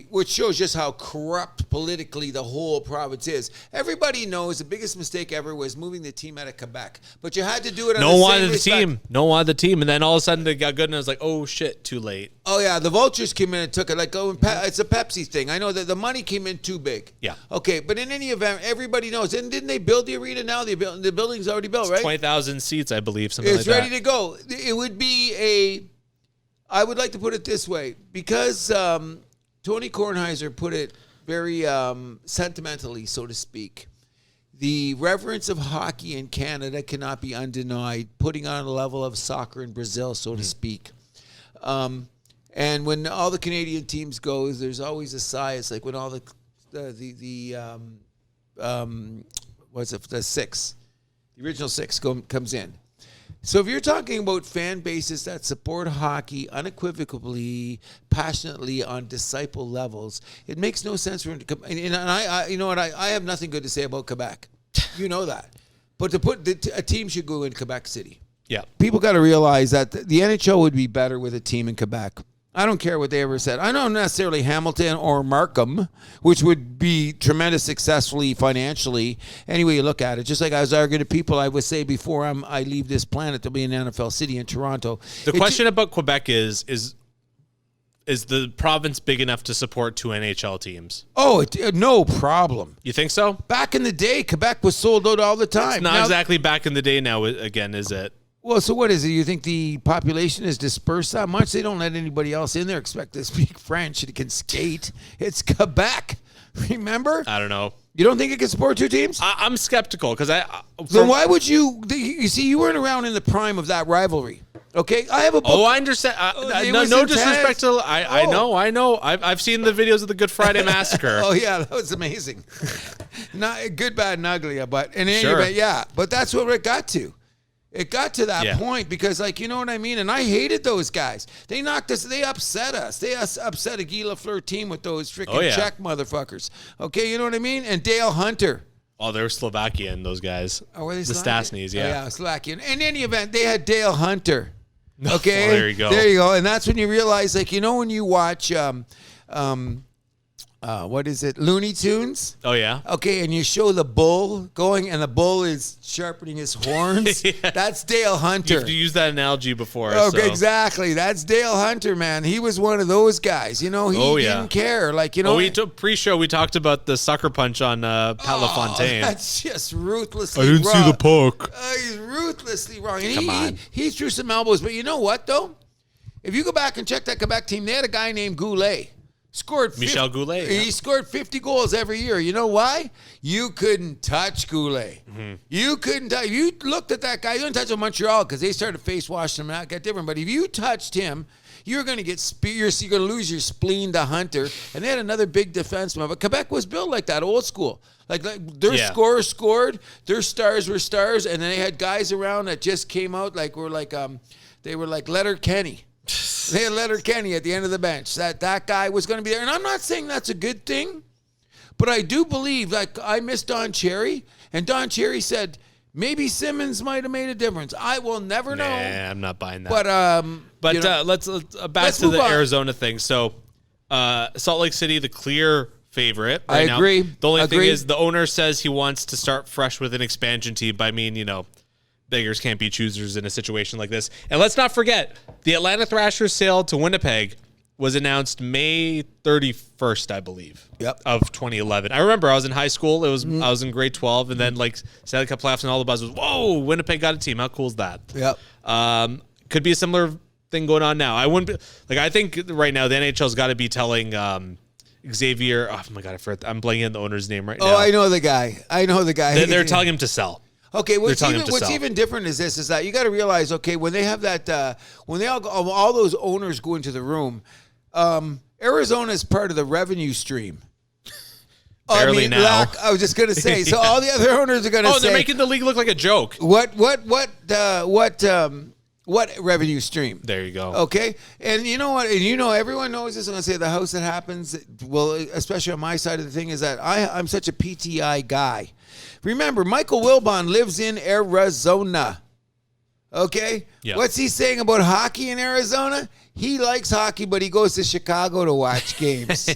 which shows just how corrupt politically the whole province is. Everybody knows the biggest mistake ever was moving the team out of Quebec. But you had to do it on No one wanted the team. And then all of a sudden they got good and I was like, oh shit, too late. Oh yeah, the Vultures came in and took it. It's a Pepsi thing. I know that the money came in too big. Yeah. Okay, but in any event, everybody knows. And didn't they build the arena now? The building's already built, right? 20,000 seats, I believe, something like that. It's ready to go. It would be I would like to put it this way, because Tony Kornheiser put it very sentimentally, so to speak. The reverence of hockey in Canada cannot be undenied, putting on a level of soccer in Brazil, so to speak. And when all the Canadian teams go, there's always a sigh. It's like when all the six, the original 6 comes in. So if you're talking about fan bases that support hockey unequivocally, passionately on disciple levels, it makes no sense for him to come. And I you know what? I have nothing good to say about Quebec. You know that. But to put a team should go in Quebec City. Yeah. People got to realize that the NHL would be better with a team in Quebec. I don't care what they ever said. I don't necessarily Hamilton or Markham, which would be tremendous successfully financially. Anyway, you look at it. Just like I was arguing to people, I would say before I leave this planet, there'll be an NFL city in Toronto. The question about Quebec is the province big enough to support 2 NHL teams? Oh, no problem. You think so? Back in the day, Quebec was sold out all the time. It's not exactly back in the day now, again, is it? Well, so what is it? You think the population is dispersed that much? They don't let anybody else in there expect to speak French and can skate. It's Quebec. Remember? I don't know. You don't think it can support 2 teams? I'm skeptical because then why would you? You see, you weren't around in the prime of that rivalry. Okay, I have a book. Oh, I understand. No disrespect to. I know. I've seen the videos of the Good Friday Massacre. Oh yeah, that was amazing. Not good, bad, and ugly, but in any event, yeah. But that's what it got to. It got to that point because, like, you know what I mean? And I hated those guys. They knocked us. They upset us. They upset a Guy Lafleur team with those freaking Czech motherfuckers. Okay, you know what I mean? And Dale Hunter. Oh, they were Slovakian, those guys. Oh, were they Stastnys, yeah. Oh, yeah, Slovakian. In any event, they had Dale Hunter. Okay? Oh, there you go. There you go. And that's when you realize, like, you know when you watch what is it? Looney Tunes? Oh, yeah. Okay, and you show the bull going, and the bull is sharpening his horns. That's Dale Hunter. You've used that analogy before. Okay, so. Exactly. That's Dale Hunter, man. He was one of those guys. You know, he didn't care. Like, you know. Pre-show, we talked about the sucker punch on Pat LaFontaine. That's just ruthlessly wrong. I didn't see the puck. He's ruthlessly wrong. And Come on. He threw some elbows. But you know what, though? If you go back and check that Quebec team, they had a guy named Goulet. Michel Goulet. He scored 50 goals every year. You know why? You couldn't touch Goulet. Mm-hmm. You couldn't touch. If you looked at that guy, you didn't touch him Montreal because they started face washing him out, got different. But if you touched him, you're going to get you're going to lose your spleen to Hunter. And they had another big defenseman. But Quebec was built like that, old school. Like their scorers scored, their stars were stars, and then they had guys around that just came out they were like Leonard Kenny. They had Leonard Kenny at the end of the bench. That guy was going to be there. And I'm not saying that's a good thing, but I do believe, like, I miss Don Cherry. And Don Cherry said, Maybe Simmons might have made a difference. I will never know. Nah, I'm not buying that. But let's back to the Arizona thing. So Salt Lake City, the clear favorite right now. I agree. The only thing is the owner says he wants to start fresh with an expansion team. I mean, beggars can't be choosers in a situation like this. And let's not forget, the Atlanta Thrashers sale to Winnipeg was announced May 31st, I believe, of 2011. I remember I was in high school. I was in grade 12, and then Stanley Cup playoffs and all the buzz was, whoa, Winnipeg got a team. How cool is that? Yep. Could be a similar thing going on now. I wouldn't be, I think right now the NHL's got to be telling Xavier. Oh my God, I'm blanking on the owner's name right now. Oh, I know the guy. They're telling him to sell. Okay, what's even different is this: is that you got to realize, okay, when they have that, when they all those owners go into the room, Arizona is part of the revenue stream. Barely now. I was just gonna say. So all the other owners are gonna say, they're making the league look like a joke. What revenue stream? There you go. Okay, and you know what? And everyone knows this. I'm gonna say the house that happens. Well, especially on my side of the thing is that I'm such a PTI guy. Remember, Michael Wilbon lives in Arizona. Okay? Yep. What's he saying about hockey in Arizona? He likes hockey, but he goes to Chicago to watch games.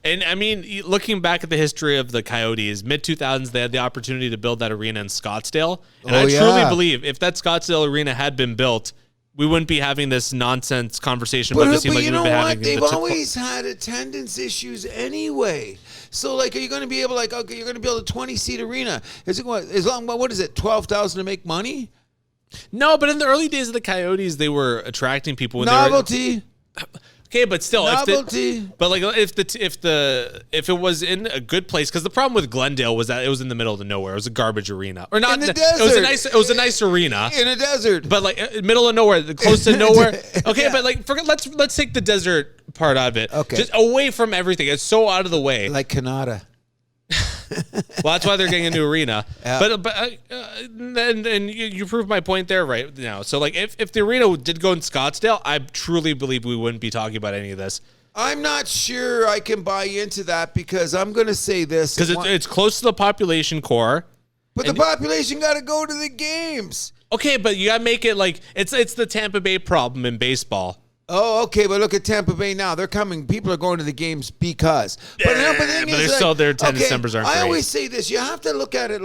And I mean, looking back at the history of the Coyotes, mid-2000s, they had the opportunity to build that arena in Scottsdale. And truly believe if that Scottsdale arena had been built, we wouldn't be having this nonsense conversation about this team like we've been having. They've always had attendance issues anyway. So, are you going to be able, you're going to build a 20-seat arena? What is it, $12,000 to make money? No, but in the early days of the Coyotes, they were attracting people. Novelty. Okay, but still, novelty. If it was in a good place, because the problem with Glendale was that it was in the middle of nowhere. It was a garbage arena, or not in the desert. It was a nice arena in a desert, but middle of nowhere, close to nowhere. Okay, but forget. Let's take the desert part out of it. Okay, just away from everything. It's so out of the way. Like Canada. Well, that's why they're getting a new arena. Yeah. But you proved my point there right now. So if the arena did go in Scottsdale, I truly believe we wouldn't be talking about any of this. I'm not sure I can buy into that because I'm going to say this. Because it's close to the population core. But the population got to go to the games. Okay, but you got to make it it's the Tampa Bay problem in baseball. Oh, okay, but look at Tampa Bay now. They're coming. People are going to the games because. But their attendance numbers aren't great. I always say this. You have to look at it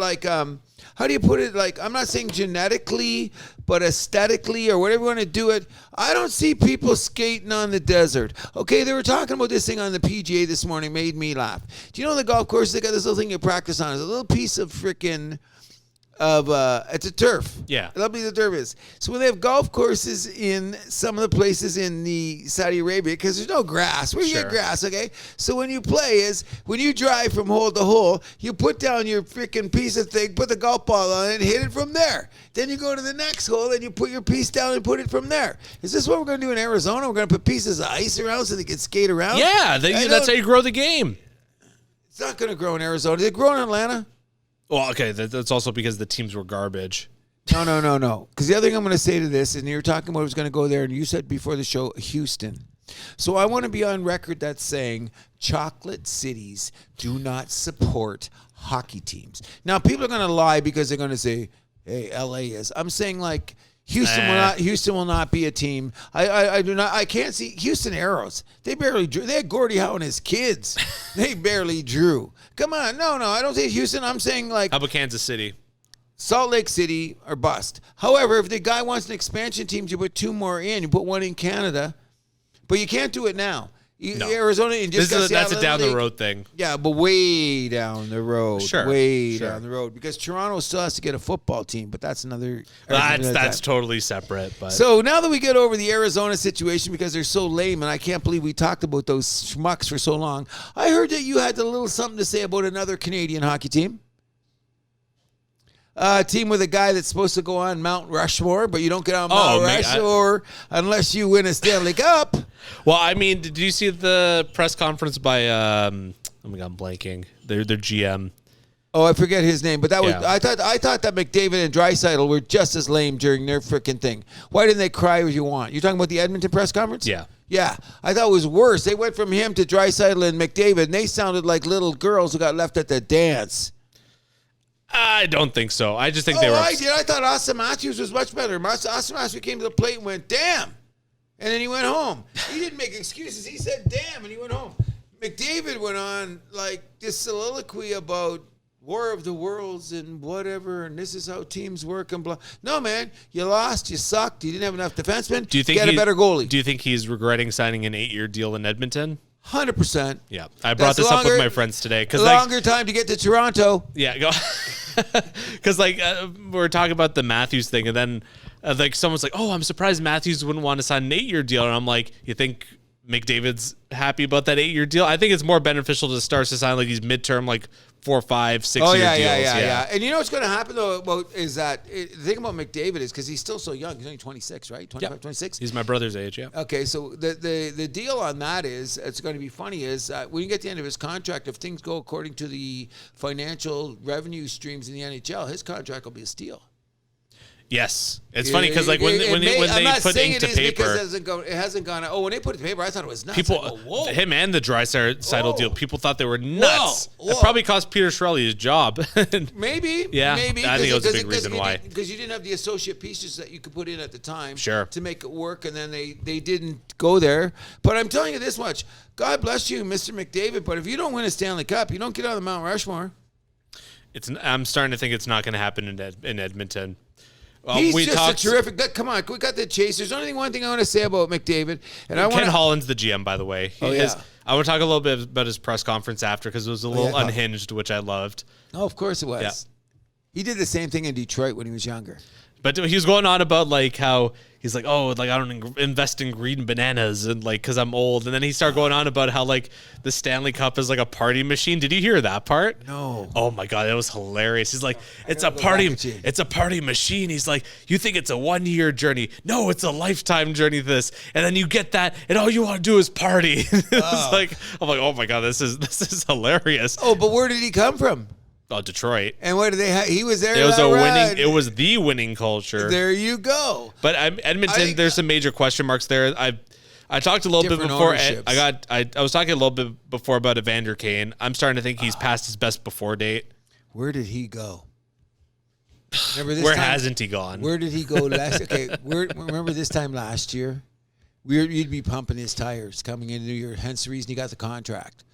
how do you put it? I'm not saying genetically, but aesthetically or whatever you want to do it. I don't see people skating on the desert. Okay, they were talking about this thing on the PGA this morning. Made me laugh. Do you know the golf course? They got this little thing you practice on. It's a little piece of freaking... it's a turf. Yeah. Lovely the turf is. So when they have golf courses in some of the places in the Saudi Arabia, because there's no grass. Where do you get grass, okay? So when you when you drive from hole to hole, you put down your freaking piece of thing, put the golf ball on it, and hit it from there. Then you go to the next hole, and you put your piece down and put it from there. Is this what we're going to do in Arizona? We're going to put pieces of ice around so they can skate around? Yeah, that's how you grow the game. It's not going to grow in Arizona. Did it grow in Atlanta? Well, okay, that's also because the teams were garbage. No. Because the other thing I'm going to say to this, and you're talking about who's going to go there, and you said before the show, Houston. So I want to be on record that's saying chocolate cities do not support hockey teams. Now, people are going to lie because they're going to say, hey, L.A. is. I'm saying Houston will not be a team. I can't see Houston Aeros. They barely drew. They had Gordie Howe and his kids. They barely drew. Come on. No, I don't say Houston. I'm saying how about Kansas City? Salt Lake City or bust. However, if the guy wants an expansion team, you put two more in. You put one in Canada. But you can't do it now. No. Arizona, and just that's a down the road thing. Yeah, but way down the road. Sure. Down the road. Because Toronto still has to get a football team, but that's another. That's totally separate. But so now that we get over the Arizona situation because they're so lame, and I can't believe we talked about those schmucks for so long. I heard that you had a little something to say about another Canadian hockey team. Team with a guy that's supposed to go on Mount Rushmore, but you don't get on Mount Rushmore unless you win a Stanley Cup. Well, I mean, did you see the press conference by oh my God, I'm blanking. Their GM. Oh, I forget his name, but that was I thought that McDavid and Draisaitl were just as lame during their freaking thing. Why didn't they cry as you want? You're talking about the Edmonton press conference? Yeah. Yeah, I thought it was worse. They went from him to Draisaitl and McDavid, and they sounded like little girls who got left at the dance. I don't think so. I just think they were. I did. I thought Austin Matthews was much better. Austin Matthews came to the plate and went, damn. And then he went home. He didn't make excuses. He said, damn, and he went home. McDavid went on like this soliloquy about War of the Worlds and whatever, and this is how teams work and blah. No, man, you lost. You sucked. You didn't have enough defensemen. Do you think you had a better goalie? Do you think he's regretting signing an 8-year deal in Edmonton? 100%. Yeah, I brought this up with my friends today because longer time to get to Toronto. Yeah, go. Because we're talking about the Matthews thing, and then someone's like, "Oh, I'm surprised Matthews wouldn't want to sign an 8-year deal," and I'm like, "You think McDavid's happy about that 8-year deal? I think it's more beneficial to Stars to sign like these midterm, like 4, 5, 6 year deals." Yeah. And you know what's going to happen though is that the thing about McDavid is because he's still so young. He's only 26, right? 25, 26. He's my brother's age. Yeah. Okay, so the deal on that is it's going to be funny is when you get to the end of his contract, if things go according to the financial revenue streams in the NHL, his contract will be a steal. Yes, it's funny because like when they put ink to paper, it hasn't gone. Oh, when they put it to paper, I thought it was nuts. Him and the Draisaitl deal, people thought they were nuts. Whoa. It probably cost Peter Chiarelli his job. Maybe. I think it was a big reason why. Because you didn't have the associate pieces that you could put in at the time, to make it work, and then they didn't go there. But I'm telling you this much: God bless you, Mr. McDavid. But if you don't win a Stanley Cup, you don't get on the Mount Rushmore. I'm starting to think it's not going to happen in Edmonton. He's a terrific. Come on, we got the chase. There's only one thing I want to say about McDavid, and Ken Holland's the GM, by the way. I want to talk a little bit about his press conference after because it was a little unhinged, which I loved. Oh, of course it was. Yeah. He did the same thing in Detroit when he was younger. But he was going on about like how he's like, oh, like I don't invest in green bananas and like because I'm old. And then he started going on about how like the Stanley Cup is like a party machine. Did you hear that part? No. Oh my God, it was hilarious. He's like, it's a party machine. He's like, you think it's a 1-year journey? No, it's a lifetime journey. This, and then you get that, and all you want to do is party. It's like, I'm like, oh my God, this is hilarious. Oh, but where did he come from? Oh, Detroit. And what did they have? He was there. It was winning. It was the winning culture. There you go. But Edmonton, there's some major question marks there. I talked a little bit before. I was talking a little bit before about Evander Kane. I'm starting to think he's past his best before date. Where did he go? Where hasn't he gone? Where did he go last? Okay, remember this time last year? You'd be pumping his tires coming into the year. Hence the reason he got the contract.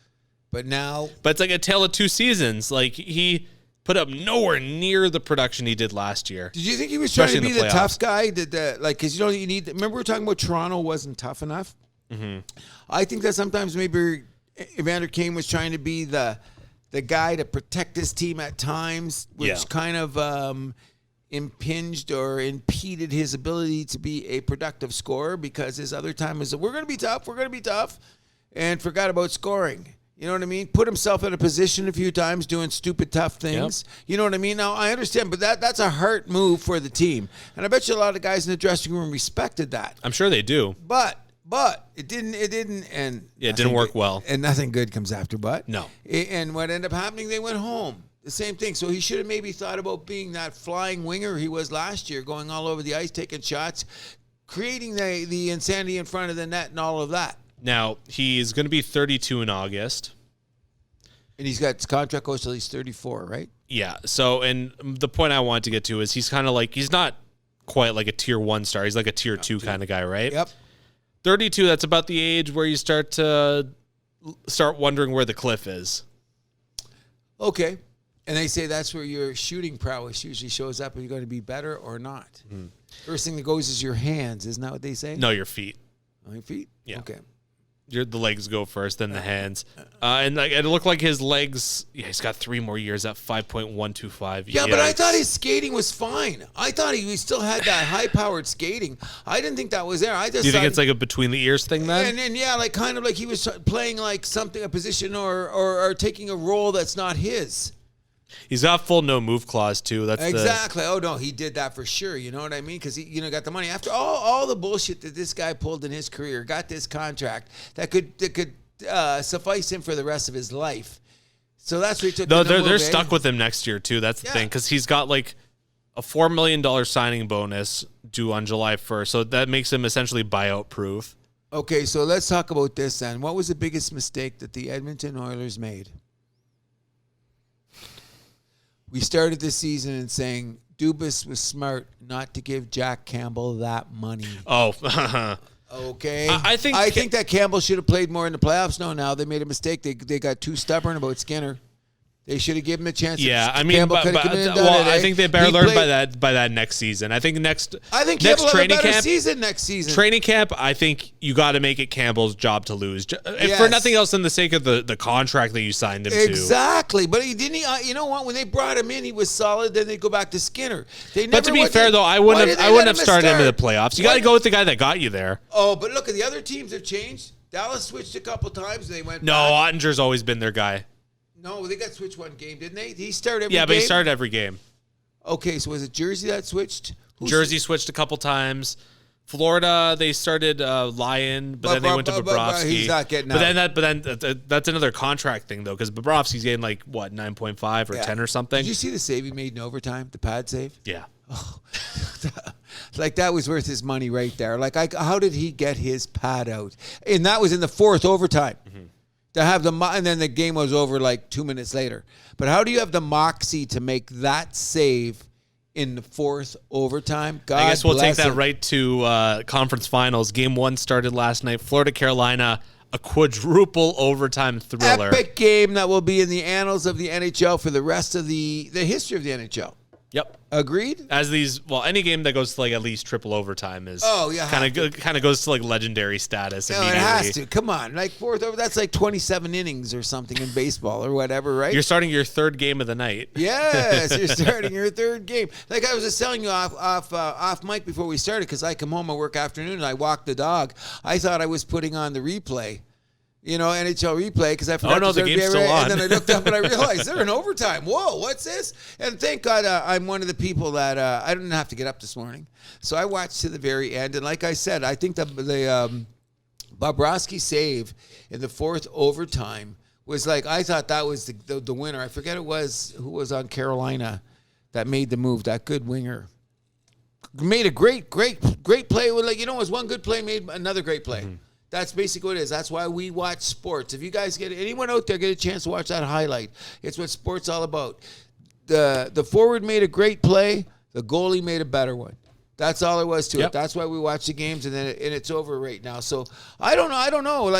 But it's like a tale of two seasons. Like he put up nowhere near the production he did last year. Did you think he was trying to be the tough guy? Because you need. Remember we were talking about Toronto wasn't tough enough. Mm-hmm. I think that sometimes maybe Evander Kane was trying to be the guy to protect his team at times, which kind of impinged or impeded his ability to be a productive scorer because his other time was we're going to be tough, and forgot about scoring. You know what I mean? Put himself in a position a few times doing stupid, tough things. Yep. You know what I mean? Now, I understand, but that's a heart move for the team. And I bet you a lot of guys in the dressing room respected that. I'm sure they do. But it didn't, and it didn't work well. And nothing good comes after but. No. And what ended up happening, they went home. The same thing. So he should have maybe thought about being that flying winger he was last year, going all over the ice, taking shots, creating the insanity in front of the net and all of that. Now, he's going to be 32 in August. And he's got his contract goes till he's 34, right? Yeah. So, and the point I wanted to get to is he's kind of like, he's not quite like a tier 1 star. He's like a tier 2 kind of guy, right? Yep. 32, that's about the age where you start wondering where the cliff is. Okay. And they say that's where your shooting prowess usually shows up. Are you going to be better or not? Mm-hmm. First thing that goes is your hands. Isn't that what they say? No, your feet. Oh, your feet? Yeah. Okay. The legs go first, then the hands. And it looked like his legs, he's got 3 more years at 5.125. Yeah, but I thought his skating was fine. I thought he still had that high-powered skating. I didn't think that was there. Do you think it's like a between-the-ears thing then? And like kind of like he was playing like something, a position or taking a role that's not his. He's got full no-move clause, too. That's exactly. Oh, no, he did that for sure. You know what I mean? Because he got the money. After all the bullshit that this guy pulled in his career, got this contract that could suffice him for the rest of his life. So that's where he took they're stuck with him next year, too. That's the thing. Because he's got like a $4 million signing bonus due on July 1st. So that makes him essentially buyout proof. Okay, so let's talk about this then. What was the biggest mistake that the Edmonton Oilers made? We started this season in saying Dubas was smart not to give Jack Campbell that money. Oh, okay. I think that Campbell should have played more in the playoffs. No, now they made a mistake. They got too stubborn about Skinner. They should have given him a chance. Yeah, I mean, I think they better learn by that next season. I think next Campbell training have a better camp season next season. Training camp, I think you got to make it Campbell's job to lose, if for nothing else than the sake of the contract that you signed him to. Exactly, but he didn't. You know what? When they brought him in, he was solid. Then they go back to Skinner. But to be fair, though, I wouldn't have started him in the playoffs. You got to go with the guy that got you there. Oh, but look, the other teams have changed. Dallas switched a couple times. They went. No, back. Ottinger's always been their guy. No, they got switched one game, didn't they? He started every game? Yeah, but he started every game. Okay, so was it Jersey that switched? Jersey switched a couple times. Florida, they started Lyon, but then they went to Bobrovsky. He's not getting out. But then that's another contract thing, though, because Bobrovsky's getting 9.5 or 10 or something. Did you see the save he made in overtime, the pad save? Yeah. Oh. That was worth his money right there. How did he get his pad out? And that was in the fourth overtime. Mm-hmm. To have and then the game was over 2 minutes later. But how do you have the moxie to make that save in the fourth overtime? God I guess we'll take that him. right to conference finals. Game 1 started last night. Florida, Carolina, a quadruple overtime thriller. Epic game that will be in the annals of the NHL for the rest of the history of the NHL. Yep. Agreed? As any game that goes to at least triple overtime is kind of goes to legendary status immediately. It has to. Come on. Fourth over, that's 27 innings or something in baseball or whatever, right? You're starting your third game of the night. Yes, you're starting your third game. I was just telling you off mic before we started, because I come home, I work afternoon, and I walk the dog. I thought I was putting on the replay. NHL replay, because I forgot the game's still on. And then I looked up and I realized they're in overtime. Whoa, what's this? And thank God I'm one of the people that I didn't have to get up this morning. So I watched to the very end. And like I said, I think the Bobrovsky save in the fourth overtime was I thought that was the winner. I forget who was on Carolina that made the move, that good winger. Made a great play. It was one good play, made another great play. Mm-hmm. That's basically what it is. That's why we watch sports. If you guys anyone out there get a chance to watch that highlight, it's what sports all about. The forward made a great play. The goalie made a better one. That's all there was to it. That's why we watch the games, and it's over right now. So I don't know.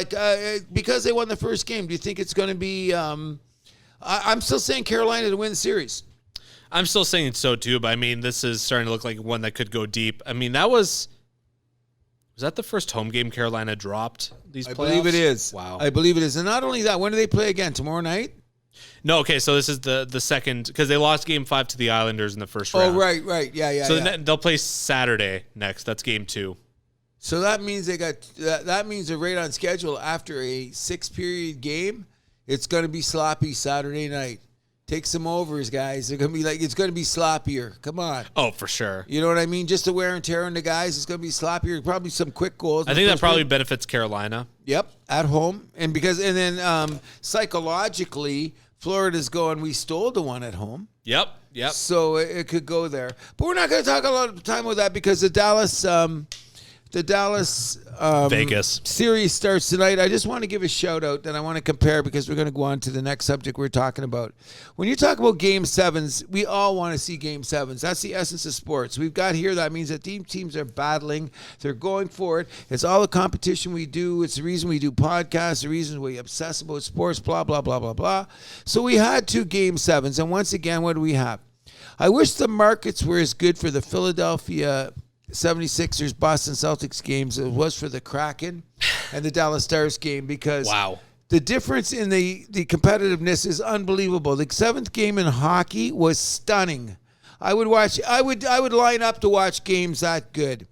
Because they won the first game, do you think it's going to be? I'm still saying Carolina to win the series. I'm still saying so too. But I mean, this is starting to look like one that could go deep. I mean, Was that the first home game Carolina dropped these playoffs? I believe it is. Wow. I believe it is. And not only that, when do they play again? Tomorrow night? No, okay, so this is the second, because they lost Game 5 to the Islanders in the first round. Oh, right. Yeah. So they'll play Saturday next. That's Game 2. So that means that means they're right on schedule after a 6-period game. It's going to be sloppy Saturday night. Take some overs, guys. They're going to be it's going to be sloppier. Come on. Oh, for sure. You know what I mean? Just the wear and tear on the guys. It's going to be sloppier. Probably some quick goals. I think that probably benefits Carolina. Yep, at home. And then psychologically, Florida's going, we stole the one at home. Yep. So it could go there. But we're not going to talk a lot of time with that, because the Dallas Vegas series starts tonight. I just want to give a shout out, and I want to compare, because we're going to go on to the next subject we're talking about. When you talk about Game 7s, we all want to see Game 7s. That's the essence of sports. We've got here, that means that teams are battling. They're going for it. It's all the competition we do. It's the reason we do podcasts, the reason we obsess about sports, blah, blah, blah, blah, blah. So we had 2 Game 7s, and once again, what do we have? I wish the markets were as good for the Philadelphia 76ers Boston Celtics games it was for the Kraken and the Dallas Stars game, because the difference in the competitiveness is unbelievable. The 7th game in hockey was stunning. I would line up to watch games that good.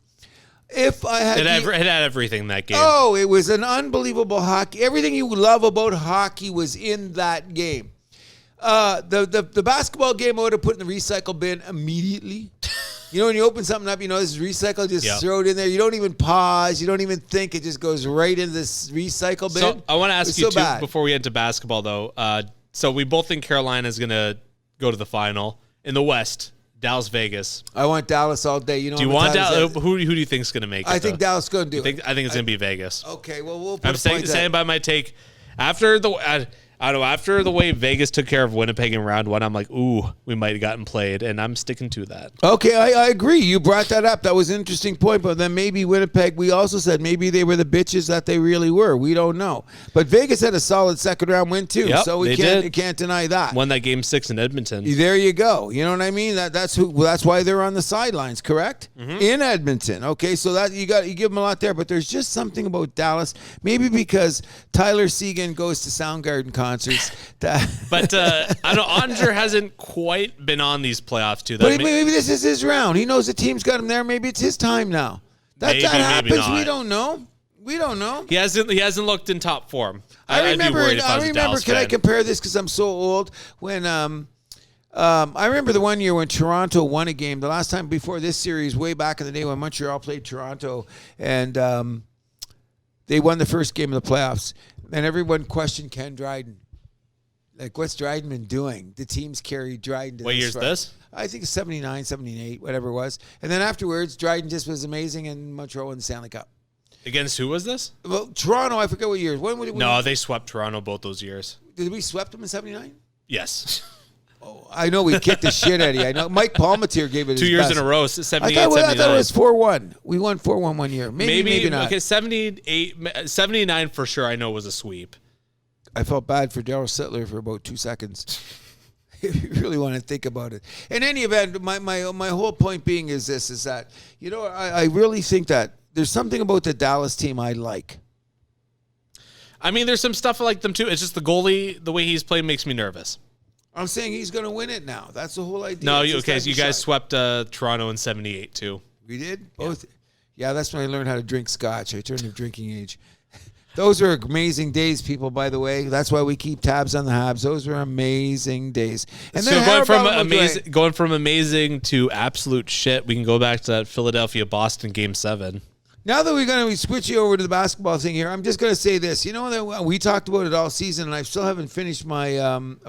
If I had it had everything that game. Oh, it was an unbelievable hockey. Everything you love about hockey was in that game. The basketball game I would have put in the recycle bin immediately. When you open something up, this is recycle, just throw it in there. You don't even pause. You don't even think. It just goes right into this recycle bin. So I want to ask you, too, before we get into basketball, though. So we both think Carolina is going to go to the final. In the West, Dallas, Vegas. I want Dallas all day. Do you want Dallas? Who do you think is going to make it? I think Dallas is going to do it. I think it's going to be Vegas. Okay, well, we'll put I'm saying by my take. After I don't know. After the way Vegas took care of Winnipeg in round 1, I'm like, ooh, we might have gotten played, and I'm sticking to that. Okay, I agree. You brought that up. That was an interesting point. But then maybe Winnipeg, we also said maybe they were the bitches that they really were. We don't know. But Vegas had a solid second round win too, so we can't deny that. Won that game 6 in Edmonton. There you go. You know what I mean? That's why they're on the sidelines, correct? Mm-hmm. In Edmonton. Okay, so that you give them a lot there. But there's just something about Dallas. Maybe because Tyler Seguin goes to Soundgarden concerts. But I know Andre hasn't quite been on these playoffs too. But maybe this is his round. He knows the team's got him there. Maybe it's his time now. That happens. We don't know. We don't know. He hasn't looked in top form. I remember. Can I compare this because I'm so old? When I remember the one year when Toronto won a game. The last time before this series, way back in the day when Montreal played Toronto, and they won the first game of the playoffs, and everyone questioned Ken Dryden. Like, what's Dryden been doing? The teams carried Dryden to What year's this? I think it's 79, 78, whatever it was. And then afterwards, Dryden just was amazing, and Montreal won the Stanley Cup. Against who was this? Well, Toronto, I forget what years. They swept Toronto both those years. Did we swept them in 79? Yes. Oh, I know we kicked the shit out of you. I know Mike Palmatier gave it 2 years in a row, 78, 79. I thought it was 4-1. We won 4-1 one year. Maybe not. Okay, 79 for sure I know was a sweep. I felt bad for Darryl Sittler for about 2 seconds. If you really want to think about it. In any event, my whole point being is this, is that, I really think that there's something about the Dallas team I like. I mean, there's some stuff I like them too. It's just the goalie, the way he's playing makes me nervous. I'm saying he's going to win it now. That's the whole idea. No, so you guys swept Toronto in 78 too. We did? Both? Yeah, that's when I learned how to drink scotch. I turned of drinking age. Those are amazing days, people, by the way. That's why we keep tabs on the Habs. Those are amazing days. And so going from amazing to absolute shit, we can go back to that Philadelphia-Boston Game 7. Now that we're going to switch you over to the basketball thing here, I'm just going to say this. You know that we talked about it all season, and I still haven't finished my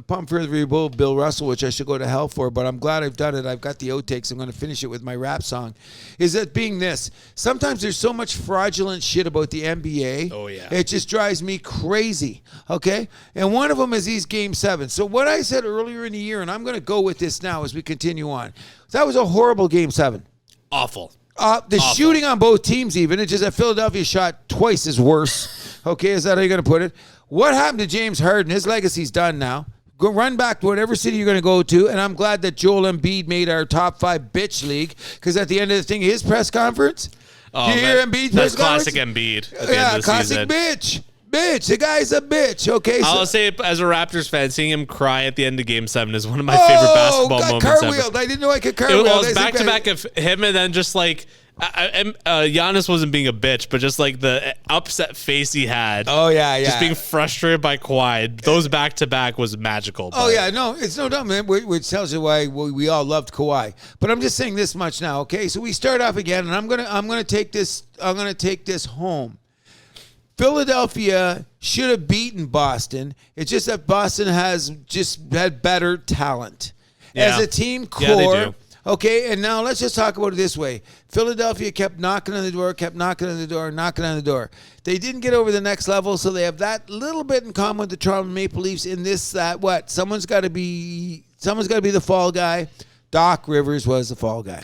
Pump for the Rebuild, Bill Russell, which I should go to hell for, but I'm glad I've done it. I've got the outtakes. I'm going to finish it with my rap song. Is that being this? Sometimes there's so much fraudulent shit about the NBA. Oh, yeah. It just drives me crazy, okay? And one of them is these Game 7. So what I said earlier in the year, and I'm going to go with this now as we continue on, that was a horrible Game 7. Awful. The shooting on both teams even. It's just that Philadelphia shot twice as worse. Okay, is that how you're going to put it? What happened to James Harden? His legacy's done now. Go run back to whatever city you're going to go to, and I'm glad that Joel Embiid made our top 5 bitch league, because at the end of the thing, his press conference, do you hear Embiid? That's classic Embiid. Yeah, classic bitch. Bitch, the guy's a bitch. Okay, I'll say it as a Raptors fan, seeing him cry at the end of Game 7 is one of my favorite basketball moments cartwheeled. ever. I didn't know I could cartwheel. It was back-to-back of him, and then just like Giannis wasn't being a bitch, but just like the upset face he had. Oh, yeah. Just being frustrated by Kawhi. Those back-to-back was magical. Oh, yeah, no, it's no dumb, man, which tells you why we all loved Kawhi. But I'm just saying this much now, okay? So we start off again, and I'm gonna take this home. Philadelphia should have beaten Boston. It's just that Boston has just had better talent. As a team core. Yeah, they do. Okay, and now let's just talk about it this way. Philadelphia kept knocking on the door. They didn't get over the next level, so they have that little bit in common with the Toronto Maple Leafs in this, that, what? Someone's got to be the fall guy. Doc Rivers was the fall guy.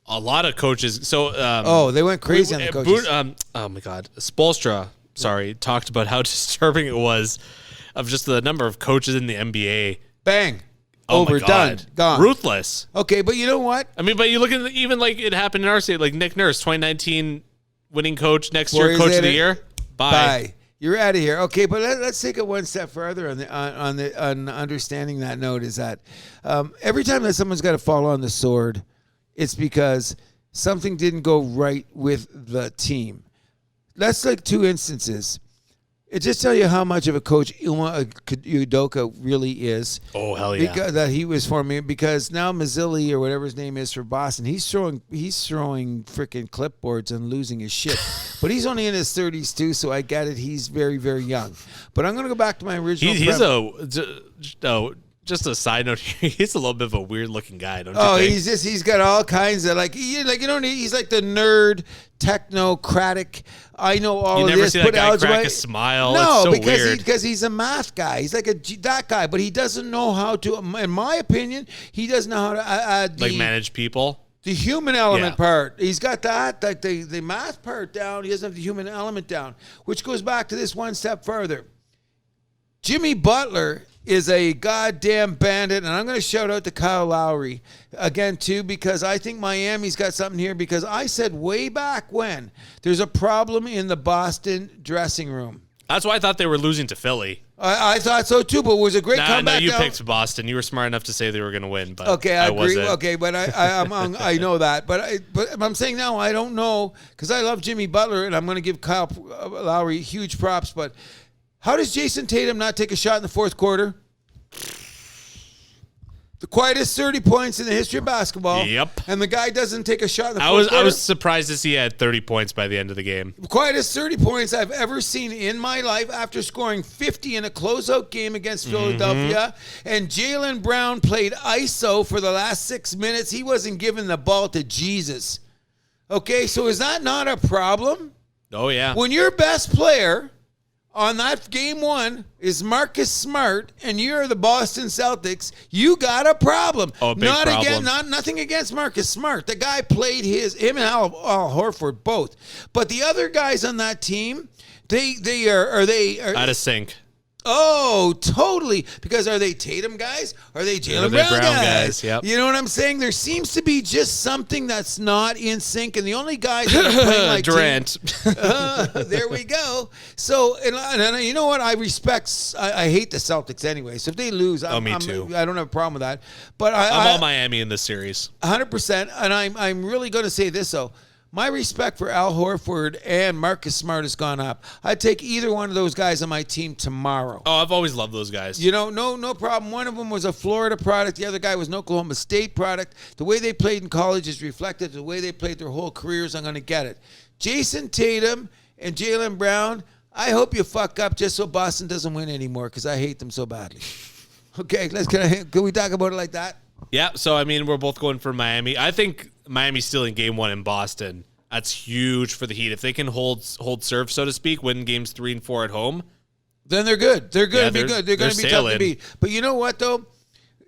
A lot of coaches. So they went crazy on the coaches. Oh, my God. Spoelstra, talked about how disturbing it was of just the number of coaches in the NBA. Bang. Oh overdone, gone, ruthless. Okay, but you know what? I mean, but you look at even like it happened in our state, like Nick Nurse, 2019 winning coach, next year coach of the year. Bye. You're out of here. Okay, but let's take it one step further on understanding that note. Is that every time that someone's got to fall on the sword, it's because something didn't go right with the team. That's like 2 instances. It just tell you how much of a coach Ilma Udoka really is. Oh, hell yeah. Because that he was for me, because now Mazzilli or whatever his name is for Boston, he's throwing freaking clipboards and losing his shit. But he's only in his 30s too, so I get it. He's very, very young. But I'm going to go back to my original Just a side note here, he's a little bit of a weird looking guy, don't you think? He's got all kinds of he's like the nerd technocratic. I know all of this. You never see that guy crack a smile. No, it's so weird. because he's a math guy. He's like that guy, but he doesn't know how to. In my opinion, he doesn't know how to add manage people. The human element part. He's got that, like the math part down. He doesn't have the human element down, which goes back to this one step further. Jimmy Butler is a goddamn bandit, and I'm going to shout out to Kyle Lowry again, too, because I think Miami's got something here, because I said way back when there's a problem in the Boston dressing room. That's why I thought they were losing to Philly. I thought so, too, but it was a great comeback. No, you picked Boston. You were smart enough to say they were going to win, but okay, I agree. Wasn't. Okay, but I know that. But I'm saying now I don't know, because I love Jimmy Butler, and I'm going to give Kyle Lowry huge props, but how does Jason Tatum not take a shot in the fourth quarter? The quietest 30 points in the history of basketball. Yep. And the guy doesn't take a shot in the fourth quarter. I was surprised to see he had 30 points by the end of the game. The quietest 30 points I've ever seen in my life after scoring 50 in a closeout game against Philadelphia. And Jaylen Brown played ISO for the last 6 minutes. He wasn't giving the ball to Jesus. Okay, so is that not a problem? Oh, yeah. When your best player on that game one is Marcus Smart, and you're the Boston Celtics, you got a problem. Oh, big problem. Nothing against Marcus Smart. The guy played him and Al Horford both. But the other guys on that team, they are out of sync. Oh, totally. Because are they Tatum guys? Are they Jaylen Brown guys? Yep. You know what I'm saying? There seems to be just something that's not in sync, and the only guys that are playing like Durant. There we go. So, and you know what? I respect. I hate the Celtics anyway. So if they lose, me too. I don't have a problem with that. But I'm all Miami in this series. 100%. And I'm really going to say this though. My respect for Al Horford and Marcus Smart has gone up. I'd take either one of those guys on my team tomorrow. Oh, I've always loved those guys. You know, no problem. One of them was a Florida product. The other guy was an Oklahoma State product. The way they played in college is reflected. The way they played their whole careers, I'm going to get it. Jason Tatum and Jaylen Brown, I hope you fuck up just so Boston doesn't win anymore, because I hate them so badly. Okay, can we talk about it like that? Yeah, so, I mean, we're both going for Miami. I think Miami's still in game one in Boston. That's huge for the Heat. If they can hold serve, so to speak, win games 3 and 4 at home, then they're good. They're going to be good. They're going to be sailing. tough to beat. But you know what, though?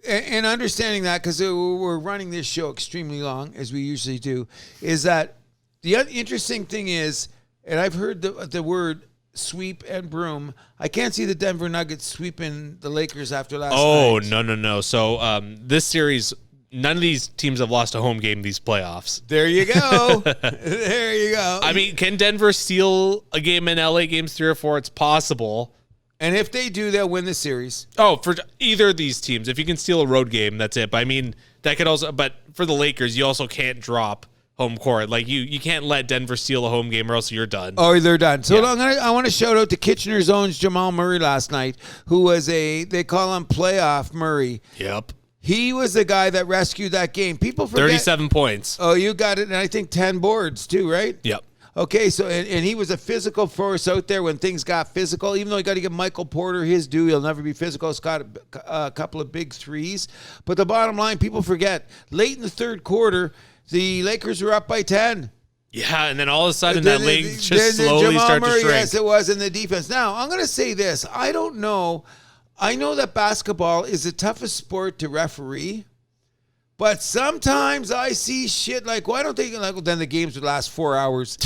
And understanding that, because we're running this show extremely long, as we usually do, is that the interesting thing is, and I've heard the word sweep and broom. I can't see the Denver Nuggets sweeping the Lakers after last night. Oh, no. So this series, none of these teams have lost a home game these playoffs. There you go. There you go. I mean, can Denver steal a game in LA, games 3 or 4? It's possible. And if they do, they'll win the series. Oh, for either of these teams. If you can steal a road game, that's it. But I mean, that could also, but for the Lakers, you also can't drop home court. Like you can't let Denver steal a home game or else you're done. Oh, they're done. So I want to shout out to Kitchener's own Jamal Murray last night, who was they call him playoff Murray. Yep. He was the guy that rescued that game. People forget. 37 points. Oh, you got it. And I think 10 boards too, right? Yep. Okay, so and he was a physical force out there when things got physical. Even though you got to give Michael Porter his due, he'll never be physical. He's got a couple of big threes. But the bottom line, people forget, late in the third quarter, the Lakers were up by 10. Yeah, and then all of a sudden that league just slowly started to shrink. Yes, it was in the defense. Now, I'm going to say this. I don't know. I know that basketball is the toughest sport to referee. But sometimes I see shit like, why don't they, then the games would last 4 hours.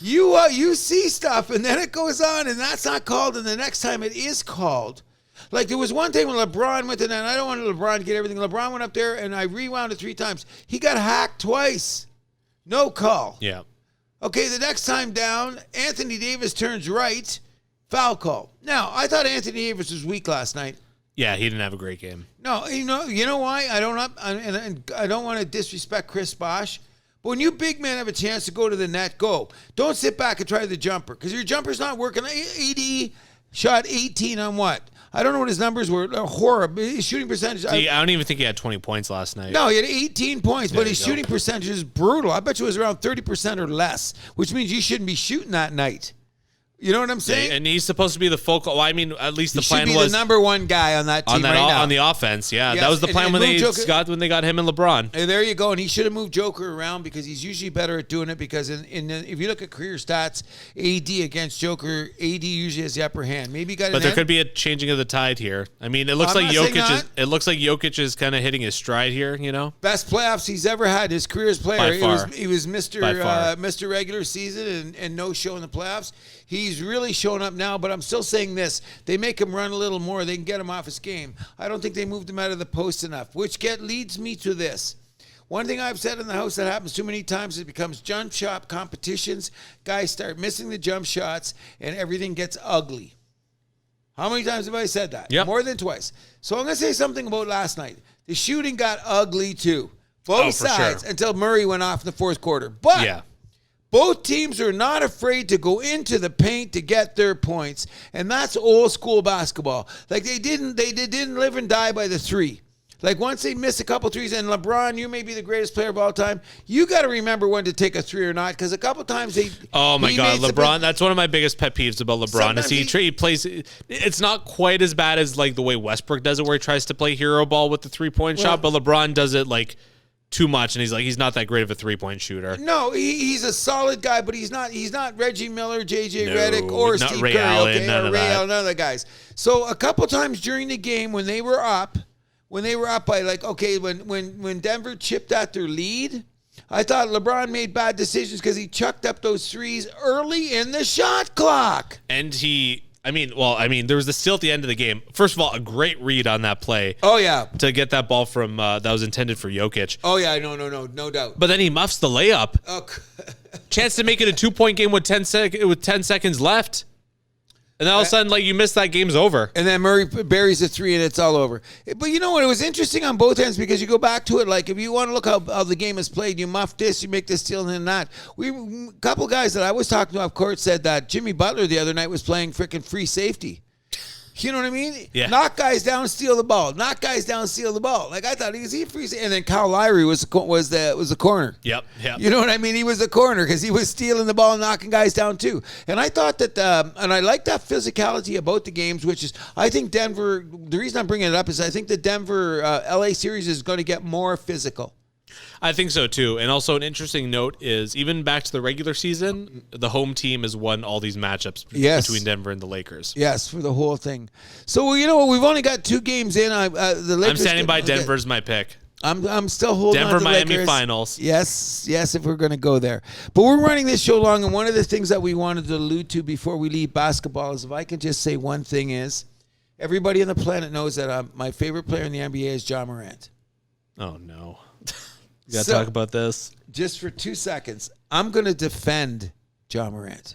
You see stuff, and then it goes on, and that's not called, and the next time it is called. Like, there was one thing when LeBron went to that, and I don't want LeBron to get everything. LeBron went up there, and I rewound it 3 times. He got hacked twice. No call. Yeah. Okay, the next time down, Anthony Davis turns right, foul call. Now, I thought Anthony Davis was weak last night. Yeah, he didn't have a great game. No, you know why? I don't want to disrespect Chris Bosh, but when you big men have a chance to go to the net, go. Don't sit back and try the jumper, because your jumper's not working. AD shot 18 on what? I don't know what his numbers were. Horrible. His shooting percentage. I don't even think he had 20 points last night. No, he had 18 points, but his shooting percentage is brutal. I bet you it was around 30% or less, which means you shouldn't be shooting that night. You know what I'm saying? Yeah, and he's supposed to be the focal. Well, I mean, at least the plan was he should be the number one guy on that team now. On the offense. Yeah, yes, that was the plan when they got him and LeBron. And there you go. And he should have moved Joker around because he's usually better at doing it. Because if you look at career stats, AD against Joker, AD usually has the upper hand. Maybe he got. But there could be a changing of the tide here. I mean, it looks like Jokic. It looks like Jokic is kind of hitting his stride here. You know, best playoffs he's ever had his career as player. By far. He was Mr. Regular Season and no show in the playoffs. He's really showing up now, but I'm still saying this. They make him run a little more. They can get him off his game. I don't think they moved him out of the post enough, which leads me to this. One thing I've said in the house that happens too many times, it becomes jump shot competitions. Guys start missing the jump shots, and everything gets ugly. How many times have I said that? Yep. More than twice. So I'm going to say something about last night. The shooting got ugly too. Both sides, until Murray went off in the fourth quarter. But yeah. Both teams are not afraid to go into the paint to get their points, and that's old school basketball. Like they didn't live and die by the three. Like once they miss a couple threes, and LeBron, you may be the greatest player of all time. You got to remember when to take a three or not, because a couple times they. Oh my God, LeBron! That's one of my biggest pet peeves about LeBron. Is he plays? It's not quite as bad as like the way Westbrook does it, where he tries to play hero ball with the 3-point shot, but LeBron does it like too much, and he's not that great of a 3-point shooter. No, he's a solid guy, but he's not Reggie Miller, JJ Redick, or Steve Ray Curry, Allen, or Ray Allen, none of the guys. So a couple times during the game when they were up by when Denver chipped at their lead, I thought LeBron made bad decisions because he chucked up those threes early in the shot clock. And there was the steal at the end of the game. First of all, a great read on that play. Oh, yeah. To get that ball from that was intended for Jokic. Oh, yeah, no doubt. But then he muffs the layup. Oh. Chance to make it a 2-point game with 10 seconds left. And then all of a sudden, you miss that, game's over. And then Murray buries a three, and it's all over. But you know what? It was interesting on both ends because you go back to it. Like, if you want to look how the game is played, you muff this, you make this steal, and then that. A couple guys that I was talking to off court said that Jimmy Butler the other night was playing freaking free safety. You know what I mean? Yeah. Knock guys down, steal the ball. Knock guys down, steal the ball. Like I thought he was free safety. And then Kyle Lowry was the corner. Yep. You know what I mean? He was the corner because he was stealing the ball and knocking guys down too. And I thought that, and I like that physicality about the games, which is, I think Denver, the reason I'm bringing it up is I think the Denver LA series is going to get more physical. I think so too. And also an interesting note is even back to the regular season, the home team has won all these matchups between Denver and the Lakers. Yes, for the whole thing. So you know what? We've only got 2 games in. The Lakers. I'm standing by Denver's my pick. I'm still holding Denver on to Miami Lakers. Finals. Yes, if we're going to go there. But we're running this show long, and one of the things that we wanted to allude to before we leave basketball is, if I can just say one thing, is everybody on the planet knows that my favorite player in the NBA is Ja Morant. Oh no. You got to talk about this. Just for 2 seconds, I'm going to defend Ja Morant.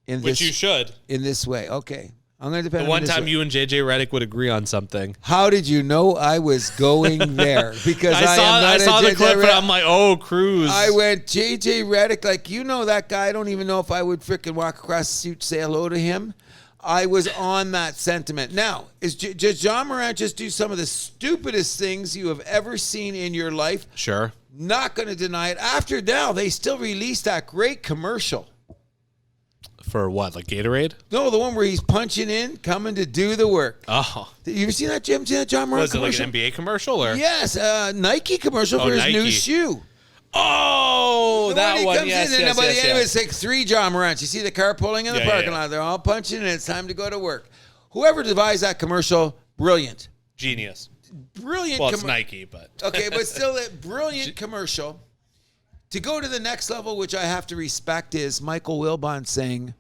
Which you should. In this way. Okay. I'm going to defend him. The one time you and JJ Redick would agree on something. How did you know I was going there? Because I saw the clip, and I'm like, oh, Cruz. I went, JJ Redick, that guy. I don't even know if I would freaking walk across the street, say hello to him. I was on that sentiment. Now, does Ja Morant just do some of the stupidest things you have ever seen in your life? Sure. Not going to deny it. After now, they still released that great commercial. For what, like Gatorade? No, the one where he's punching in, coming to do the work. Oh. You ever seen that, Jim? Seen that Ja Morant commercial? Was it like an NBA commercial? Or? Yes, Nike commercial for his new shoe. Oh, that one, yes. By the end, it's like 3 Ja Morants. You see the car pulling in the parking lot. They're all punching, and it's time to go to work. Whoever devised that commercial, brilliant. Genius. Brilliant. Well, it's Nike, but. Okay, but still a brilliant commercial. To go to the next level, which I have to respect, is Michael Wilbon saying,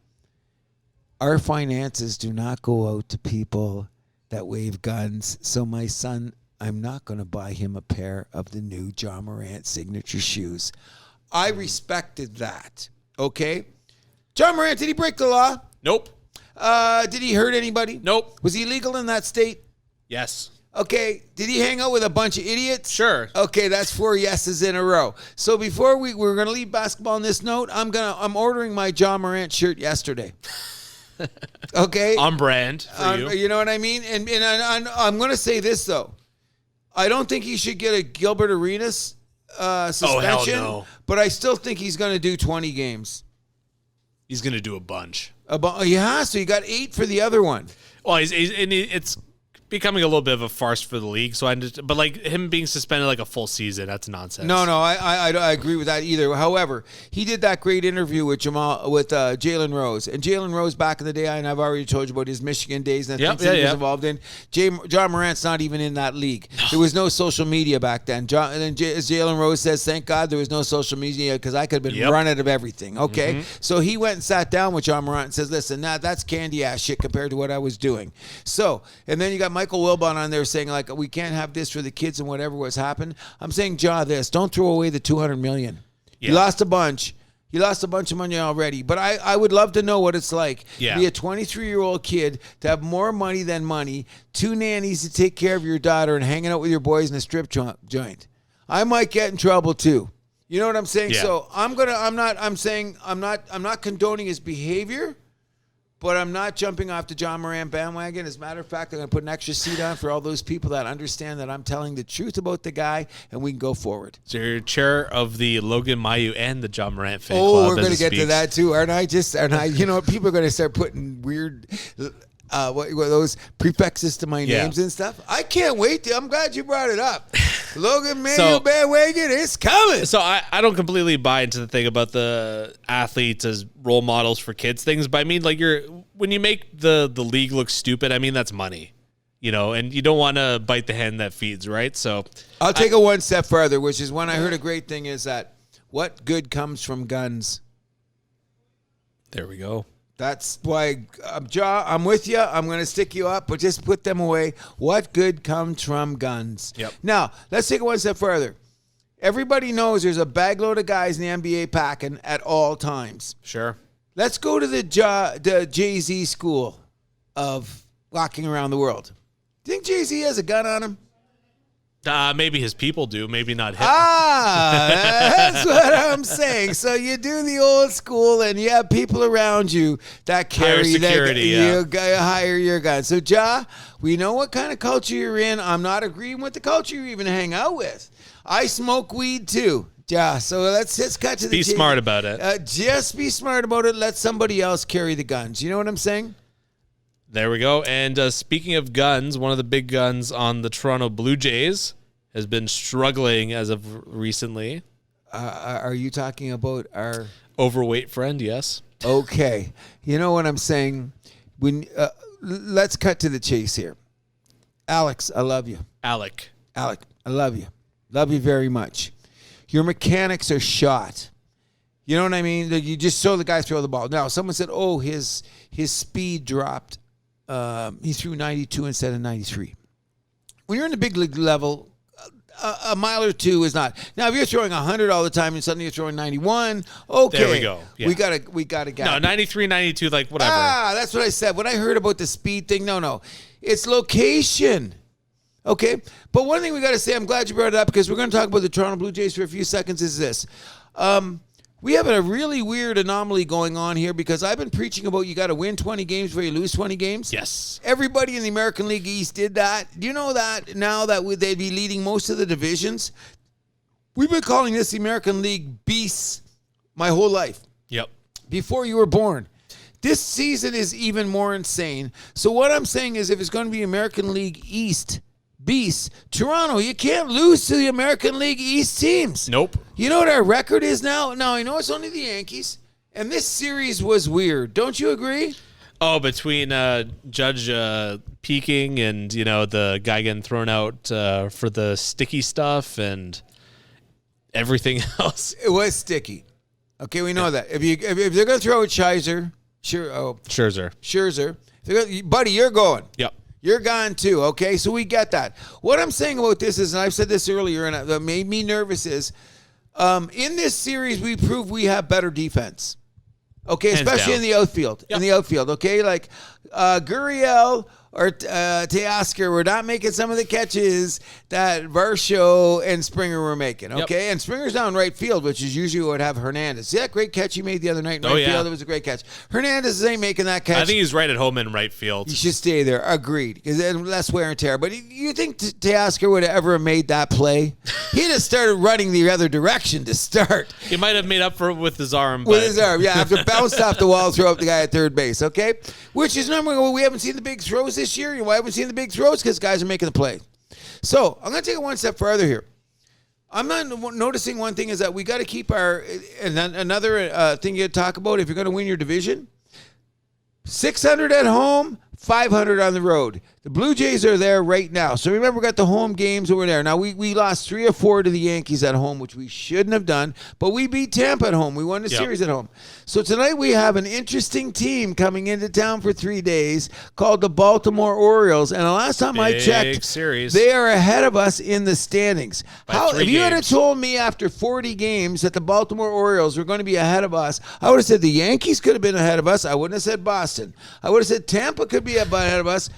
our finances do not go out to people that wave guns. So my son, I'm not going to buy him a pair of the new Ja Morant signature shoes. I respected that. Okay? Ja Morant, did he break the law? Nope. Did he hurt anybody? Nope. Was he legal in that state? Yes. Okay. Did he hang out with a bunch of idiots? Sure. Okay, that's 4 yeses in a row. So before we're going to leave basketball on this note, I'm ordering my Ja Morant shirt yesterday. Okay? On brand for you. You know what I mean? And I'm going to say this, though. I don't think he should get a Gilbert Arenas suspension. Oh, hell no. But I still think he's going to do 20 games. He's going to do a bunch. Yeah, so you got 8 for the other one. Well, it's becoming a little bit of a farce for the league. So but like him being suspended like a full season, that's nonsense. No, I agree with that either. However, he did that great interview with Jalen Rose, and Jalen Rose back in the day, and I've already told you about his Michigan days and the things he was involved in. John Morant's not even in that league. There was no social media back then. Jalen Rose says, "Thank God there was no social media because I could have been run out of everything." Okay, so he went and sat down with John Morant and says, "Listen, that's candy ass shit compared to what I was doing." So, and then you got Michael Wilbon on there saying like we can't have this for the kids and whatever was happened. I'm saying, this don't throw away the $200 million. Yeah. He lost a bunch. He lost a bunch of money already. But I would love to know what it's like to be a 23-year-old kid, to have more money than money, 2 nannies to take care of your daughter, and hanging out with your boys in a strip joint. I might get in trouble too. You know what I'm saying? Yeah. So I'm not condoning his behavior. But I'm not jumping off the John Morant bandwagon. As a matter of fact, I'm going to put an extra seat on for all those people that understand that I'm telling the truth about the guy, and we can go forward. So you're chair of the Logan Mailloux and the John Morant fan club. Oh, we're going to get to that too, aren't I? You know, people are going to start putting weird what those prefixes to my names and stuff. I can't wait. I'm glad you brought it up. Logan Mailloux bandwagon, it's coming. So I don't completely buy into the thing about the athletes as role models for kids things, but I mean, like when you make the league look stupid, I mean, that's money, you know, and you don't want to bite the hand that feeds, right? So I'll take it one step further, which is when I heard a great thing is that what good comes from guns? There we go. That's why, I'm with you. I'm going to stick you up, but just put them away. What good comes from guns? Yep. Now, let's take it one step further. Everybody knows there's a bagload of guys in the NBA packing at all times. Sure. Let's go to the Jay-Z school of walking around the world. Do you think Jay-Z has a gun on him? Maybe his people do, maybe not him. That's what I'm saying. So you do the old school, and you have people around you that carry security. You hire your gun. So, we know what kind of culture you're in. I'm not agreeing with the culture you even hang out with. I smoke weed too. So let's just cut to the chase. Be smart about it. Just be smart about it. Let somebody else carry the guns. You know what I'm saying? There we go. And speaking of guns, one of the big guns on the Toronto Blue Jays has been struggling as of recently. Are you talking about our overweight friend? Yes. Okay. You know what I'm saying? Let's cut to the chase here. Alex, I love you. Alec, I love you. Love you very much. Your mechanics are shot. You know what I mean? You just saw the guy throw the ball. Now, someone said, "Oh, his speed dropped. He threw 92 instead of 93." When you're in the big league level, a mile or two is not. Now, if you're throwing 100 all the time and suddenly you're throwing 91, okay. There we go. Yeah. We got to get. No, 93, 92, like whatever. That's what I said. When I heard about the speed thing, no. It's location. Okay? But one thing we got to say, I'm glad you brought it up because we're going to talk about the Toronto Blue Jays for a few seconds, is this. We have a really weird anomaly going on here because I've been preaching about you got to win 20 games before you lose 20 games. Yes. Everybody in the American League East did that. Do you know that now that they'd be leading most of the divisions? We've been calling this the American League Beasts my whole life. Yep. Before you were born. This season is even more insane. So what I'm saying is if it's going to be American League East Beasts, Toronto, you can't lose to the American League East teams. Nope. You know what our record is now? Now, I know it's only the Yankees, and this series was weird. Don't you agree? Oh, between Judge peaking and, you know, the guy getting thrown out for the sticky stuff and everything else. It was sticky. Okay, we know that. If they're going to throw out Scherzer. Buddy, you're going. Yep. You're gone too, okay? So we get that. What I'm saying about this is, and I've said this earlier, and that made me nervous, is in this series we prove we have better defense, okay? Especially in the outfield. Yep. In the outfield, okay? Like Gurriel or Teoscar were not making some of the catches that Varsho and Springer were making, okay? Yep. And Springer's down right field, which is usually what would have Hernandez. See that great catch he made the other night in right field? It was a great catch. Hernandez ain't making that catch. I think he's right at home in right field. He should stay there. Agreed. Because then less wear and tear. But you think Teoscar would have ever made that play? He'd have started running the other direction to start. He might have made up for it with his arm. With his arm, yeah. After bounced off the wall, throw up the guy at third base, okay? Which is number one. We haven't seen the big throws this year. Why haven't we seen the big throws? Because guys are making the play. So I'm going to take it one step further here. I'm not noticing one thing is that we got to keep our, and then another thing you talk about if you're going to win your division, 600 at home, 500 on the road. The Blue Jays are there right now. So remember, we got the home games over there. Now, we lost 3 or 4 to the Yankees at home, which we shouldn't have done, but we beat Tampa at home. We won the series at home. So tonight we have an interesting team coming into town for 3 days called the Baltimore Orioles. And the last time I checked, they are ahead of us in the standings. If you had told me after 40 games that the Baltimore Orioles were going to be ahead of us, I would have said the Yankees could have been ahead of us. I wouldn't have said Boston. I would have said Tampa could be ahead of us.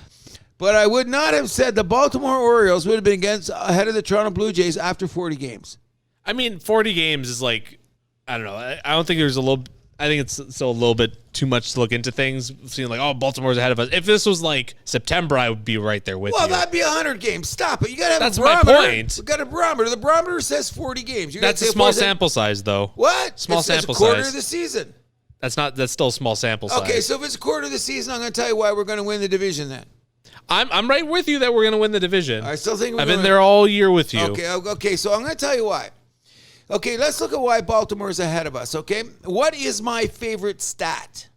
But I would not have said the Baltimore Orioles would have been ahead of the Toronto Blue Jays after 40 games. I mean, 40 games is like, I don't know. I don't think there's I think it's still a little bit too much to look into things. Seeing like, oh, Baltimore's ahead of us. If this was like September, I would be right there with you. Well, that'd be 100 games. Stop it. You got to have That's a barometer. My point. We got a barometer. The barometer says 40 games. That's a small sample size, though. What? Small sample size. It's a quarter size. of the season. That's still a small sample size. Okay, so if it's a quarter of the season, I'm going to tell you why we're going to win the division then. I'm right with you that we're going to win the division. I still think I've been there all year with you. Okay, so I'm going to tell you why. Okay, let's look at why Baltimore's ahead of us, okay? What is my favorite stat?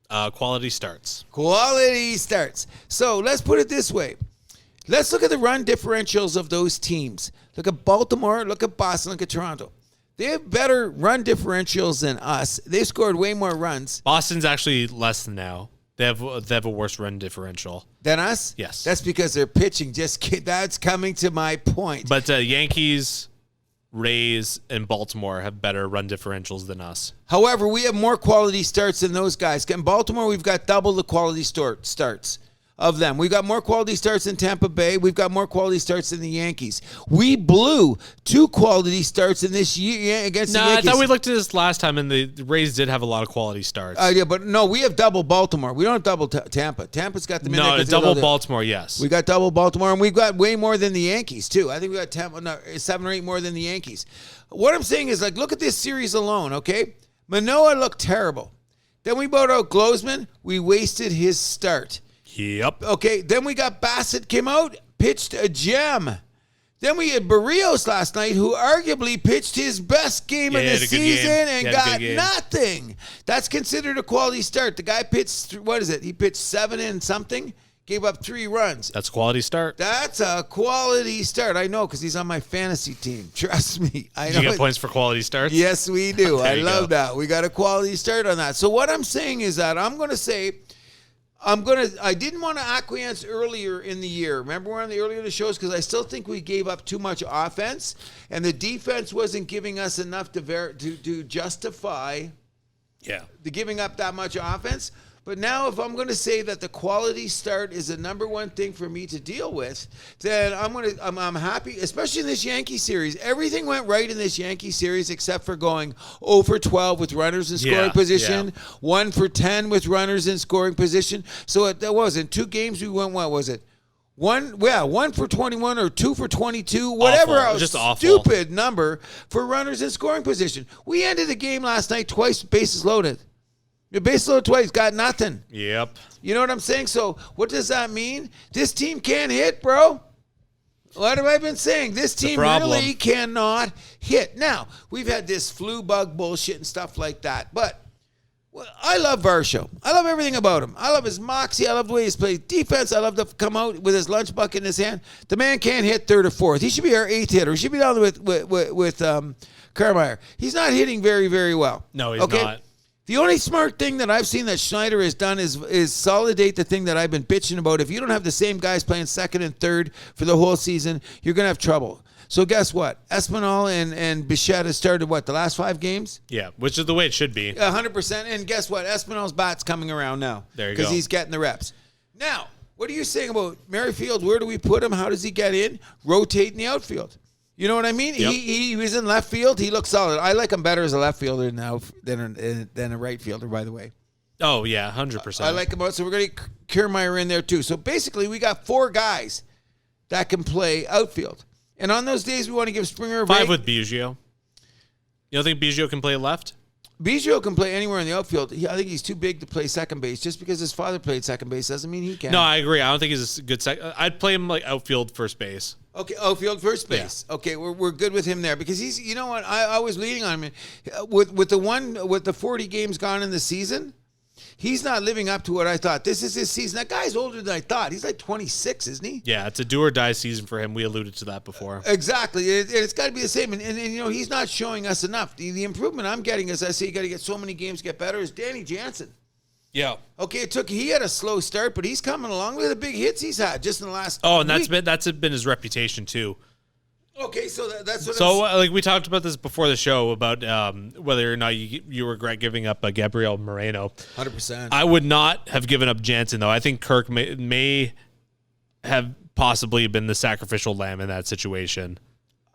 Quality starts. Quality starts. So let's put it this way. Let's look at the run differentials of those teams. Look at Baltimore, look at Boston, look at Toronto. They have better run differentials than us. They scored way more runs. Boston's actually less than now. They have a worse run differential. Than us? Yes. That's because they're pitching. That's coming to my point. But Yankees, Rays, and Baltimore have better run differentials than us. However, we have more quality starts than those guys. In Baltimore, we've got double the quality starts of them. We've got more quality starts than Tampa Bay. We've got more quality starts than the Yankees. We blew 2 quality starts in this year against the Yankees. I thought we looked at this last time, and the Rays did have a lot of quality starts. Yeah, but no, we have double Baltimore. We don't have double Tampa. Tampa's got them in there. No, double Baltimore, yes. We got double Baltimore, and we've got way more than the Yankees, too. I think we got 7 or 8 more than the Yankees. What I'm saying is, like, look at this series alone, okay? Manoah looked terrible. Then we brought out Glozman. We wasted his start. Yep. Okay, then we got Bassett came out, pitched a gem. Then we had Barrios last night, who arguably pitched his best game of the season and got nothing. That's considered a quality start. The guy pitched, what is it? He pitched 7 and something, gave up 3 runs. That's a quality start. That's a quality start. I know, because he's on my fantasy team. Trust me. You get points for quality starts? Yes, we do. I love that. We got a quality start on that. So what I'm saying is that I'm going to say, I didn't want to acquiesce earlier in the year. Remember we're on the earlier of the shows because I still think we gave up too much offense and the defense wasn't giving us enough to justify the giving up that much offense. But now if I'm going to say that the quality start is the number one thing for me to deal with, then I'm happy, especially in this Yankee series. Everything went right in this Yankee series except for going 0 for 12 with runners in scoring position, 1 for 10 with runners in scoring position. So in 2 games we went, what was it? 1 for 21 or 2 for 22, whatever else. Stupid number for runners in scoring position. We ended the game last night twice bases loaded. Your base load twice, got nothing. Yep. You know what I'm saying? So what does that mean? This team can't hit, bro. What have I been saying? This team really cannot hit. Now, we've had this flu bug bullshit and stuff like that, but I love Varsho. I love everything about him. I love his moxie. I love the way he's played defense. I love to come out with his lunch bucket in his hand. The man can't hit 3rd or 4th. He should be our 8th hitter. He should be down with Carmeyer. He's not hitting very, very well. No, he's not. The only smart thing that I've seen that Schneider has done is solidate the thing that I've been bitching about. If you don't have the same guys playing 2nd and 3rd for the whole season, you're going to have trouble. So guess what? Espinal and Bichette has started, the last 5 games? Yeah, which is the way it should be. 100%. And guess what? Espinal's bat's coming around now. There you go. Because he's getting the reps. Now, What are you saying about Merrifield? Where do we put him? How does he get in? Rotate in the outfield. You know what I mean? Yep. He was in left field. He looks solid. I like him better as a left fielder now than a right fielder, by the way. Oh, yeah, 100%. I like him out. So we're going to get Kiermaier in there, too. So basically, we got 4 guys that can play outfield. And on those days, we want to give Springer a break. 5 with Biggio. You don't think Biggio can play left? Biggio can play anywhere in the outfield. I think he's too big to play second base. Just because his father played second base doesn't mean he can. No, I agree. I don't think he's a good I'd play him like outfield, first base. Okay, outfield, first base. Yeah. Okay, we're good with him there because he's. You know what? I was leading on him with the 40 games gone in the season. He's not living up to what I thought. This is his season. That guy's older than I thought. He's like 26, isn't he? Yeah, it's a do or die season for him. We alluded to that before. Exactly. It's got to be the same. And you know, he's not showing us enough. The improvement I'm getting, as I say, you got to get so many games to get better, is Danny Jansen. Yeah. Okay, he had a slow start, but he's coming along with the big hits he's had just in the last and that's been his reputation too. Okay, so that's what. So, like we talked about this before the show about whether or not you regret giving up Gabriel Moreno. 100%. I would not have given up Jansen though. I think Kirk may have possibly been the sacrificial lamb in that situation.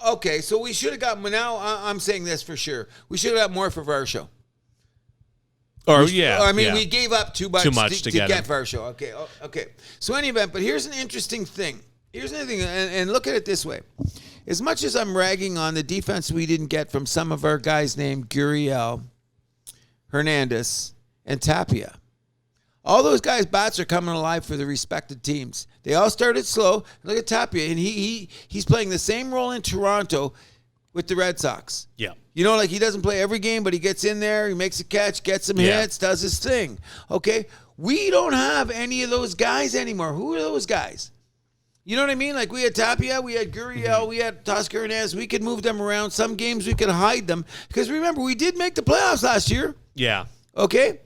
Okay, so we should have got. Now I'm saying this for sure. We should have got more for Varsho. We gave up too much to get Varsho. Okay. So in any event, but here's an interesting thing. Here's another thing, and look at it this way. As much as I'm ragging on the defense we didn't get from some of our guys named Gurriel, Hernandez, and Tapia, all those guys' bats are coming alive for the respected teams. They all started slow. Look at Tapia, and he's playing the same role in Toronto with the Red Sox. Yeah. You know, like he doesn't play every game, but he gets in there, he makes a catch, gets some hits, does his thing. Okay? We don't have any of those guys anymore. Who are those guys? You know what I mean? Like we had Tapia, we had Gurriel, we had Toscar Hernandez. We could move them around. Some games we could hide them. Because remember, we did make the playoffs last year. Yeah. Okay?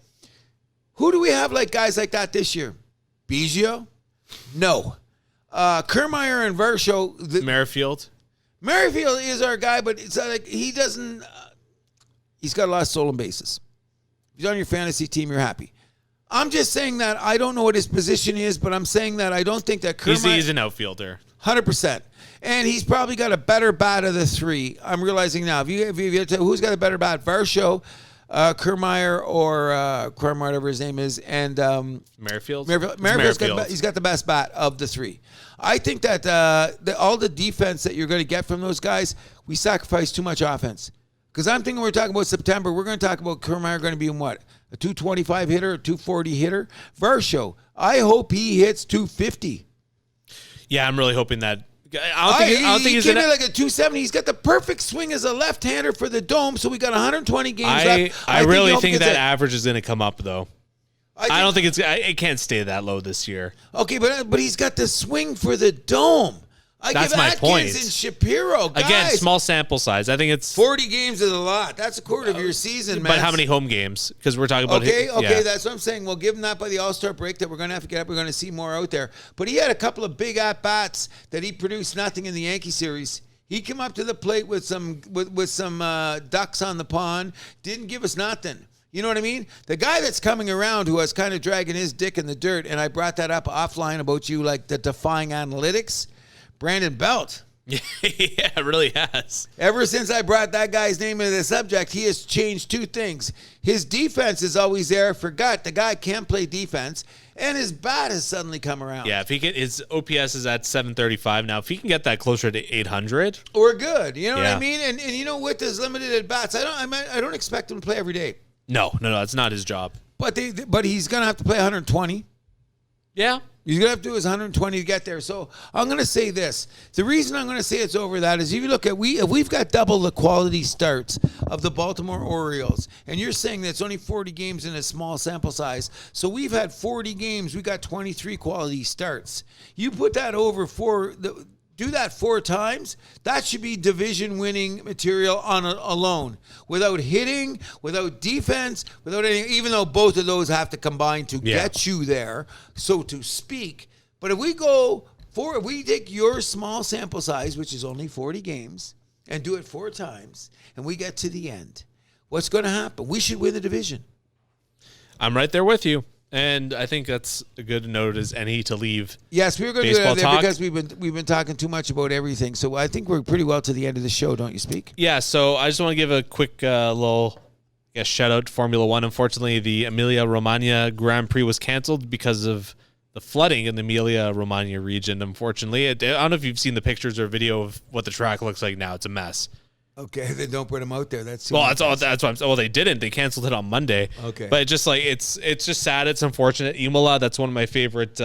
Who do we have like guys like that this year? Biggio? No. Kiermaier and Varsho. Merrifield? Merrifield is our guy, but it's like he doesn't. He's got a lot of stolen bases. If he's on your fantasy team, you're happy. I'm just saying that I don't know what his position is, but I'm saying that I don't think that Kiermaier... He's an outfielder. 100%. And he's probably got a better bat of the 3. I'm realizing now. If you tell who's got a better bat, Varsho, Kiermaier, or Kiermaier, whatever his name is, and... Merrifield? Merrifield. He's got the best bat of the 3. I think that all the defense that you're going to get from those guys, we sacrifice too much offense. Because I'm thinking we're talking about September. We're going to talk about Kiermaier going to be in what? A 225 hitter, a 240 hitter? Varsho, I hope he hits 250. Yeah, I'm really hoping that. I don't think he's like a 270. He's got the perfect swing as a left-hander for the Dome, so we got 120 games left. I really think that average is going to come up, though. I don't think it can't stay that low this year. Okay, but he's got the swing for the Dome. That's my point. And Shapiro, guys. Again, small sample size. I think it's 40 games is a lot. That's a quarter of your season, man. But how many home games? Because we're talking about that's what I'm saying. We'll give him that by the All-Star break that we're going to have to get up. We're going to see more out there. But he had a couple of big at-bats that he produced nothing in the Yankee series. He came up to the plate with some ducks on the pond. Didn't give us nothing. You know what I mean? The guy that's coming around who was kind of dragging his dick in the dirt, and I brought that up offline about you, like the defying analytics. Brandon Belt. Yeah, it really has. Ever since I brought that guy's name into the subject, he has changed 2 things. His defense is always there. Forgot the guy can't play defense, and his bat has suddenly come around. Yeah, if he can, his OPS is at 735 now. If he can get that closer to 800, we're good. You know what I mean? And you know, with his limited at bats, I don't expect him to play every day. No, it's not his job. But he's gonna have to play 120. Yeah. He's going to have to do his 120 to get there. So I'm going to say this. The reason I'm going to say it's over that is if you look at, if we've got double the quality starts of the Baltimore Orioles, and you're saying that it's only 40 games in a small sample size, so we've had 40 games, we got 23 quality starts. You put that over do that 4 times, that should be division-winning material alone. Without hitting, without defense, without anything, even though both of those have to combine to get you there, so to speak. But if we take your small sample size, which is only 40 games, and do it 4 times, and we get to the end, what's going to happen? We should win the division. I'm right there with you. And I think that's a good note as any to leave. Yes, we were going to do that because we've been talking too much about everything. So I think we're pretty well to the end of the show, don't you, Speak? Yeah, so I just want to give a quick little shout out to Formula One. Unfortunately, the Emilia-Romagna Grand Prix was canceled because of the flooding in the Emilia-Romagna region, unfortunately. I don't know if you've seen the pictures or video of what the track looks like now. It's a mess. Okay, then don't put them out there. That's well, that's all. That's what I'm saying. Well, they didn't. They canceled it on Monday. Okay, but just like it's just sad. It's unfortunate. Imola, that's one of my favorite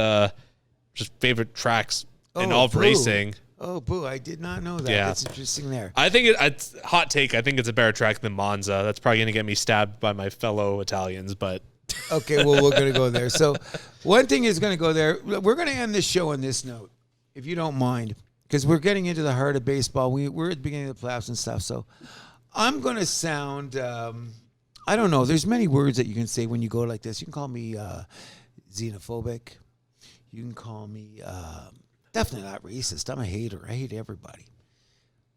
tracks in all of racing. Oh, boo! I did not know that. Yeah. That's interesting. There, I think it's hot take. I think it's a better track than Monza. That's probably going to get me stabbed by my fellow Italians, but. Okay, well, we're going to go there. So, one thing is going to go there. We're going to end this show on this note, if you don't mind, because we're getting into the heart of baseball. We're at the beginning of the playoffs and stuff. So, I'm going to sound, I don't know. There's many words that you can say when you go like this. You can call me xenophobic. You can call me definitely not racist. I'm a hater. I hate everybody.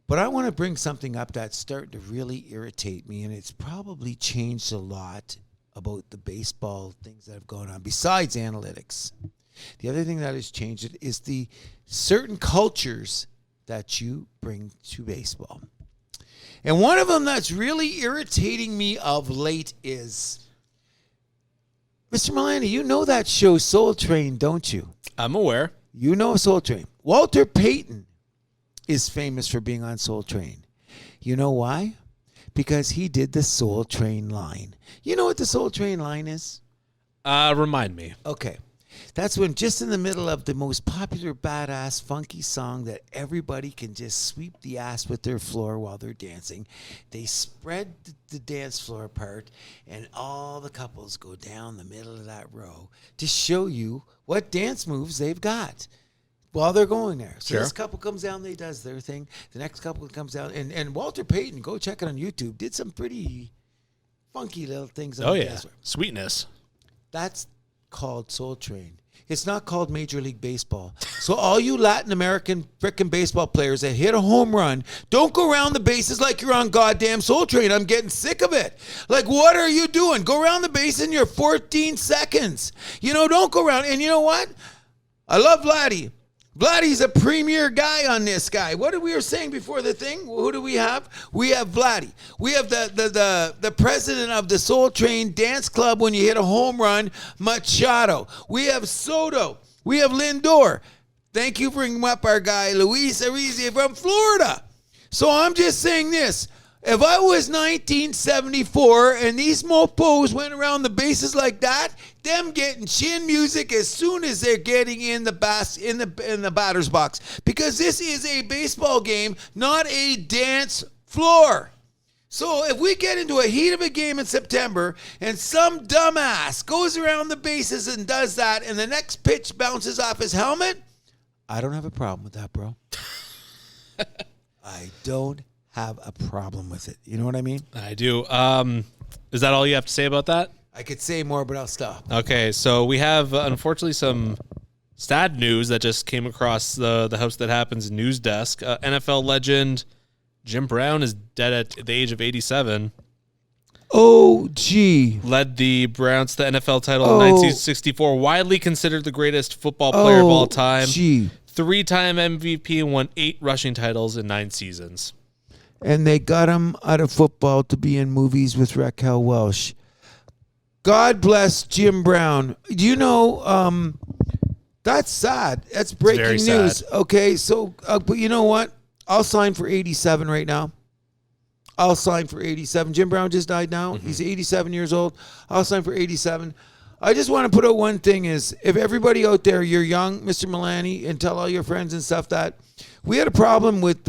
But I want to bring something up that's starting to really irritate me, and it's probably changed a lot about the baseball things that have gone on besides analytics. The other thing that has changed it is the certain cultures that you bring to baseball. And one of them that's really irritating me of late is, Mr. Milani, you know that show Soul Train, don't you? I'm aware. You know Soul Train. Walter Payton is famous for being on Soul Train. You know why? Because he did the Soul Train line. You know what the Soul Train line is? Remind me. Okay. That's when just in the middle of the most popular, badass, funky song that everybody can just sweep the ass with their floor while they're dancing, they spread the dance floor apart, and all the couples go down the middle of that row to show you what dance moves they've got while they're going there. So This couple comes down, they does their thing. The next couple comes down, and Walter Payton, go check it on YouTube, did some pretty funky little things. Oh, yeah. Sweetness. That's called Soul Train. It's not called Major League Baseball. So all you Latin American frickin' baseball players that hit a home run, don't go around the bases like you're on goddamn Soul Train. I'm getting sick of it. Like, what are you doing? Go around the base in your 14 seconds. Don't go around. And you know what? I love Vladdy. Vladdy's a premier guy on this guy. What did we were saying before the thing? Who do we have? We have Vladdy. We have the president of the Soul Train Dance Club when you hit a home run, Machado. We have Soto. We have Lindor. Thank you for bringing up our guy, Luis Ariza from Florida. So I'm just saying this. If I was 1974 and these mofos went around the bases like that, them getting chin music as soon as they're getting in the batter's box, because this is a baseball game, not a dance floor. So if we get into a heat of a game in September and some dumbass goes around the bases and does that, and the next pitch bounces off his helmet, I don't have a problem with that, bro. I don't have a problem with it. You know what I mean? I do. Is that all you have to say about that? I could say more, but I'll stop. Okay, so we have, unfortunately, some sad news that just came across the House That Happens news desk. NFL legend Jim Brown is dead at the age of 87. Oh, gee. Led the Browns to the NFL title in 1964. Widely considered the greatest football player of all time. Gee. 3-time MVP and won 8 rushing titles in 9 seasons. And they got him out of football to be in movies with Raquel Welch. God bless Jim Brown. You know, that's sad. That's breaking news. Sad. Okay, so, but you know what? I'll sign for 87 right now. I'll sign for 87. Jim Brown just died now. Mm-hmm. He's 87 years old. I'll sign for 87. I just want to put out one thing is, if everybody out there, you're young, Mr. Milani, and tell all your friends and stuff that we had a problem with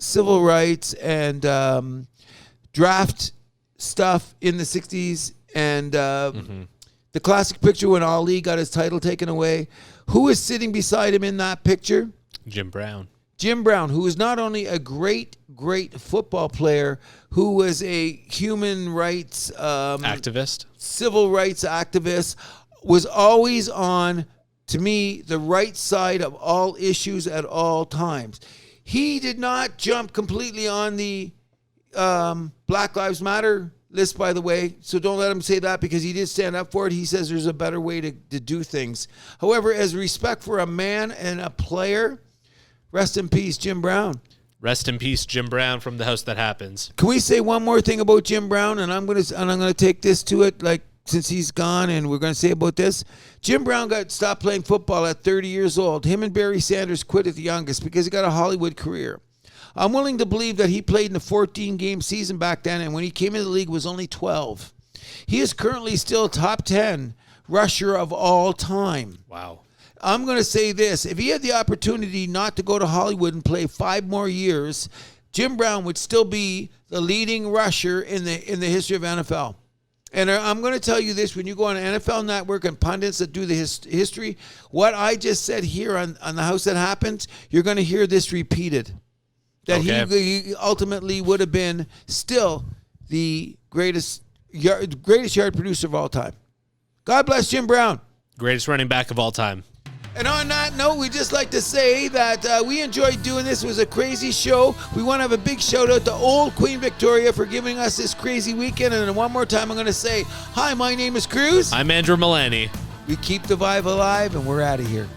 civil rights and draft stuff in the 60s. And the classic picture when Ali got his title taken away. Who was sitting beside him in that picture? Jim Brown. Jim Brown, who is not only a great football player, who was a human rights activist, civil rights activist, was always on, to me, the right side of all issues at all times. He did not jump completely on the Black Lives Matter list, by the way, so don't let him say that because he did stand up for it. He says there's a better way to do things. However, as respect for a man and a player, rest in peace, Jim Brown. Rest in peace, Jim Brown from The House That Happens. Can we say one more thing about Jim Brown? And I'm gonna take this to it, like, since he's gone, and we're gonna say about this. Jim Brown stopped playing football at 30 years old. Him and Barry Sanders quit at the youngest because he got a Hollywood career. I'm willing to believe that he played in a 14-game season back then, and when he came into the league, it was only 12. He is currently still top 10 rusher of all time. Wow. I'm going to say this. If he had the opportunity not to go to Hollywood and play 5 more years, Jim Brown would still be the leading rusher in the history of NFL. And I'm going to tell you this. When you go on NFL Network and pundits that do the history, what I just said here on The House That Happens, you're going to hear this repeated. That he ultimately would have been still the greatest yard producer of all time. God bless Jim Brown. Greatest running back of all time. And on that note, we just like to say that we enjoyed doing this. It was a crazy show. We want to have a big shout out to old Queen Victoria for giving us this crazy weekend. And one more time, I'm going to say, hi, my name is Cruz. I'm Andrew Milani. We keep the vibe alive, and we're out of here.